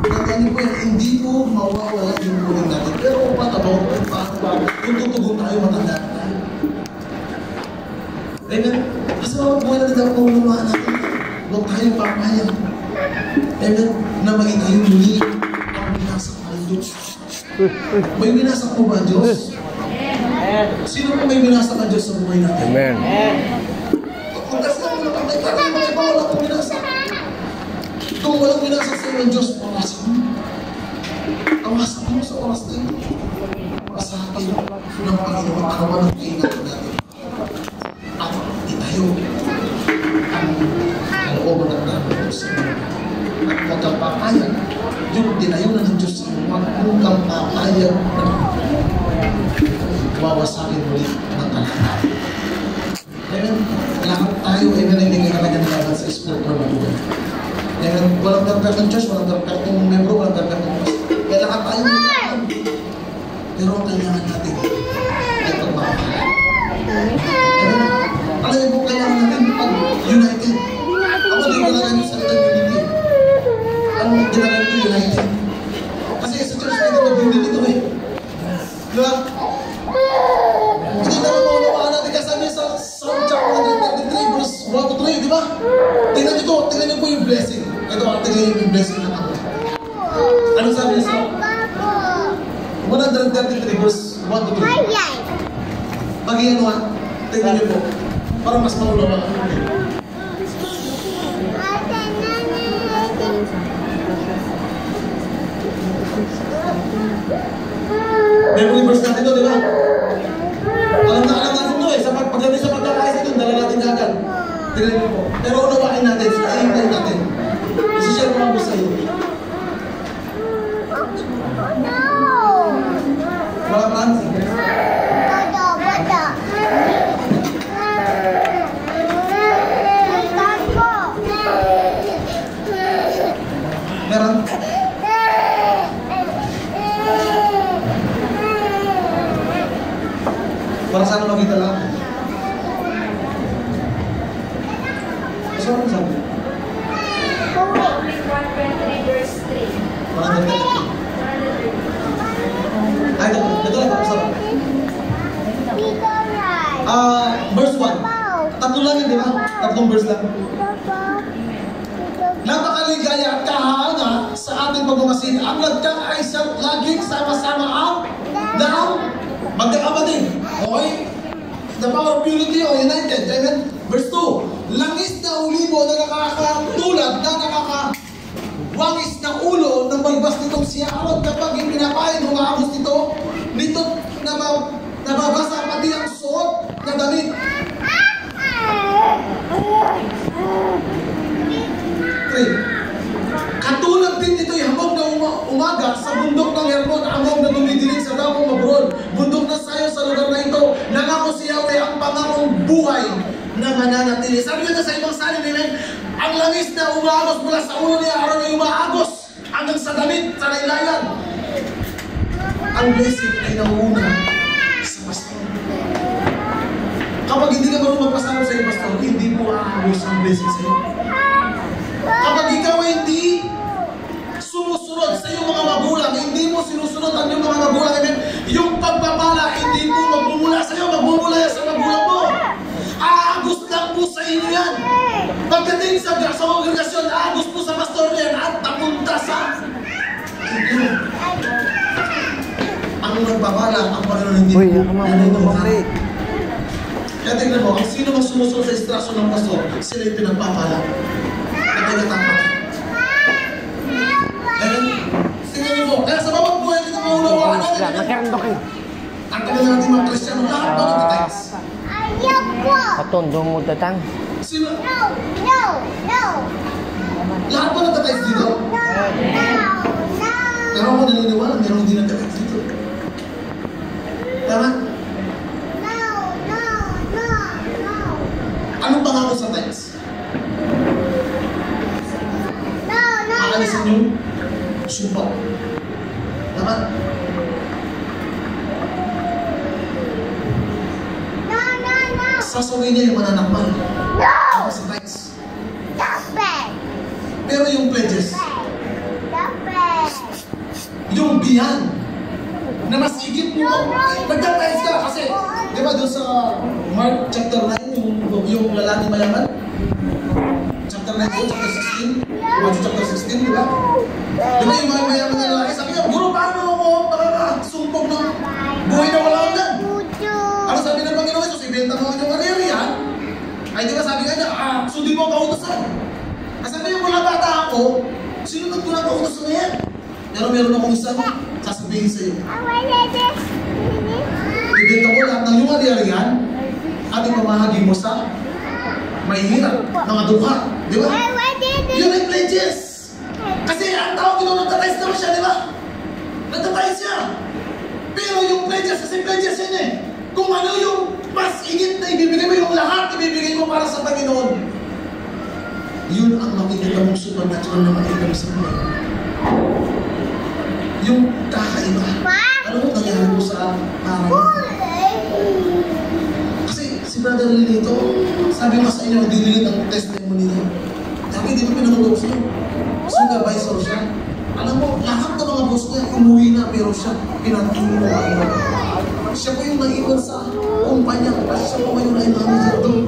Kaya po yan, hindi po mawawala yung buhay natin. Pero kung paano ba, kung tutugon tayo, matanda na tayo. Amen? Kasi bawat buhay natin dapat maunawaan natin. Huwag tayo papayag. Amen? Na maging tayo muli ang binasak ng Diyos. May binasak mo ba, Diyos? Sino po may binasak ang Diyos sa buhay natin? Amen. Kung kasi ako nakakita, wala akong binasak. Kung walang binasak sa iyo ang Diyos, pawasak mo. Pawasak mo sa oras na yun. Sa atin ng Panginoon, kawan ng kaingat natin. At itayo ang kalooban ng Diyos sa iyo. At huwag kang papayag. Yung tinayo na ng Diyos sa iyo, huwag kang papayag na wawasakin muli ng kalahatan. Amen? Lahat tayo, amen, ay hindi kailangan nalaman sa spiritual na buhay. Amen? Walang perfectong Diyos, walang perfectong membro, walang perfectong pastor. Kaya lahat tayo nalaman. Pero ang kailangan natin ay pagmamahal. Amen? Alam niyo po, kailangan natin pag-united. Ako din kailangan yung salitang unity. Ano kailangan ito united? Kasi sa church na ito, mag-unity ito eh. Diba? Hindi naman maunawaan natin kasabi sa Psalm chapter 133 verse 1-3, di ba? Tingnan niyo to, tingnan niyo po yung blessing. Ito, tingnan niyo yung blessing na ako. Ano sabi niya sa 133 verse 1-3? Maging ano ha? Tingnan niyo po. Para mas maunawaan natin. Memory verse natin ito, di ba? Alam natin ito eh. Pagdating sa pagkakais ito, dala natin agad. Tignan mo po. Pero unawain natin, i-imply natin. Isishare ko lang po sa iyo. Mga plans? Meron? Para sana makita lang. Gusto mo sabi? Romans 1:23 verse 3. Ay, ito lang tapos na. Verse 1. Tatlo lang yun, di ba? Tatlong verse lang. Napakaligaya at kahanga sa ating pagmamasid. Ang nagkakaisa at laging sama-sama ang magkakapatid. Okay? The power of unity o united. Amen? Verse 2. Langis na ulibo na nakakatulad na nakakawangis na ulo ng balbas nitong si Aaron kapag ipinapain humaagos nito nababasa pati ang suot na damit. 3. Katulad din ito'y hamog na umaga sa bundok ng Hermon, hamog na dumidilig sa dapong Mabron, bundok na sayo sa lugar na ito, nangako si Yahweh ang pangakong buhay na mananatili. Sabi nga sa ibang salin, amen, ang langis na umaagos mula sa ulo ni Aaron ay umaagos hanggang sa damit, sa laylayan. Ang blessing ay nauna sa pastor. Kapag hindi ka marunong magpasama sa iyo, pastor, hindi mo aagos ang blessing sa iyo. Kapag ikaw hindi sumusunod sa iyong mga magulang, hindi mo sinusunod ang iyong mga magulang, amen, yung pagpapala, hindi mo magmumula sa iyo, magmumula sa magulang mo. Aagos lang po sa inyo yan. Pagdating sa kongregasyon, aagos po sa pastor yan at napunta sa inyo. Ang nagpapala, ang Panginoon hindi mo naniniwala. Kaya tingnan mo, ang sino mang sumusunod sa instruction ng pastor, sila yung pinagpapala. Nagkatapat. Tingnan niyo po, kaya sa bawat buhay kita maunawaan natin. Ang tagal natin mga Kristiyano, lahat ba nagtitext? Katondo mo datang. Sino? Lahat ba nagtitext dito? Pero ako naniniwala, meron hindi nagtitext dito. Tama? Anong pangako sa text? Aalisin yung sumpa. Tama? Sasabihin niya yung mananakmal. Tama sa text. Pero yung pledges, yung biyan na mas higit mo. Nagtatayos ka kasi, di ba doon sa Mark chapter 9, yung lalaki mayaman? Chapter 9, chapter 16? Matthew chapter 16, di ba? Di ba yung mga mayaman na lalaki? Sabi niya, Guro, paano ako makakasumpog ng buhay na wala hanggan? Ano sabi ng Panginoon Jesus? Ibenta mo ang inyong kaririyan? Ay di ba sabi nga niya, sundin mo ang kautosan. Kasi sabi niya, mula bata ako, sinunod ko ng kautosan na yan. Pero meron akong isang sasabihin sa iyo. Ibenta mo lahat ng iyong kaririyan at ipamahagi mo sa mahihirap, mga dukha. Di ba? Yun ay pledges. Kasi ang tao nagtatayos naman siya, di ba? Nagtatayos siya. Pero yung pledges, kasi pledges yan eh. Kung ano yung mas higit na ibibigay mo, yung lahat ibibigay mo para sa Panginoon. Yun ang makikita mong supernatural na makikita mo sa buhay. Yung kakaiba. Ano mo nangyari mo sa araw? Kasi si Brother Lilito, sabi ko sa inyo, dinilit ang testimony niya. Sabi, hindi ko pinakutubos niyo. Supervisor siya. Alam mo, lahat ng mga boss niya, umuwi na, pero siya, pinatulong mo kayo. Siya po yung naiwan sa kumpanya. Siya po ngayon ay manager doon.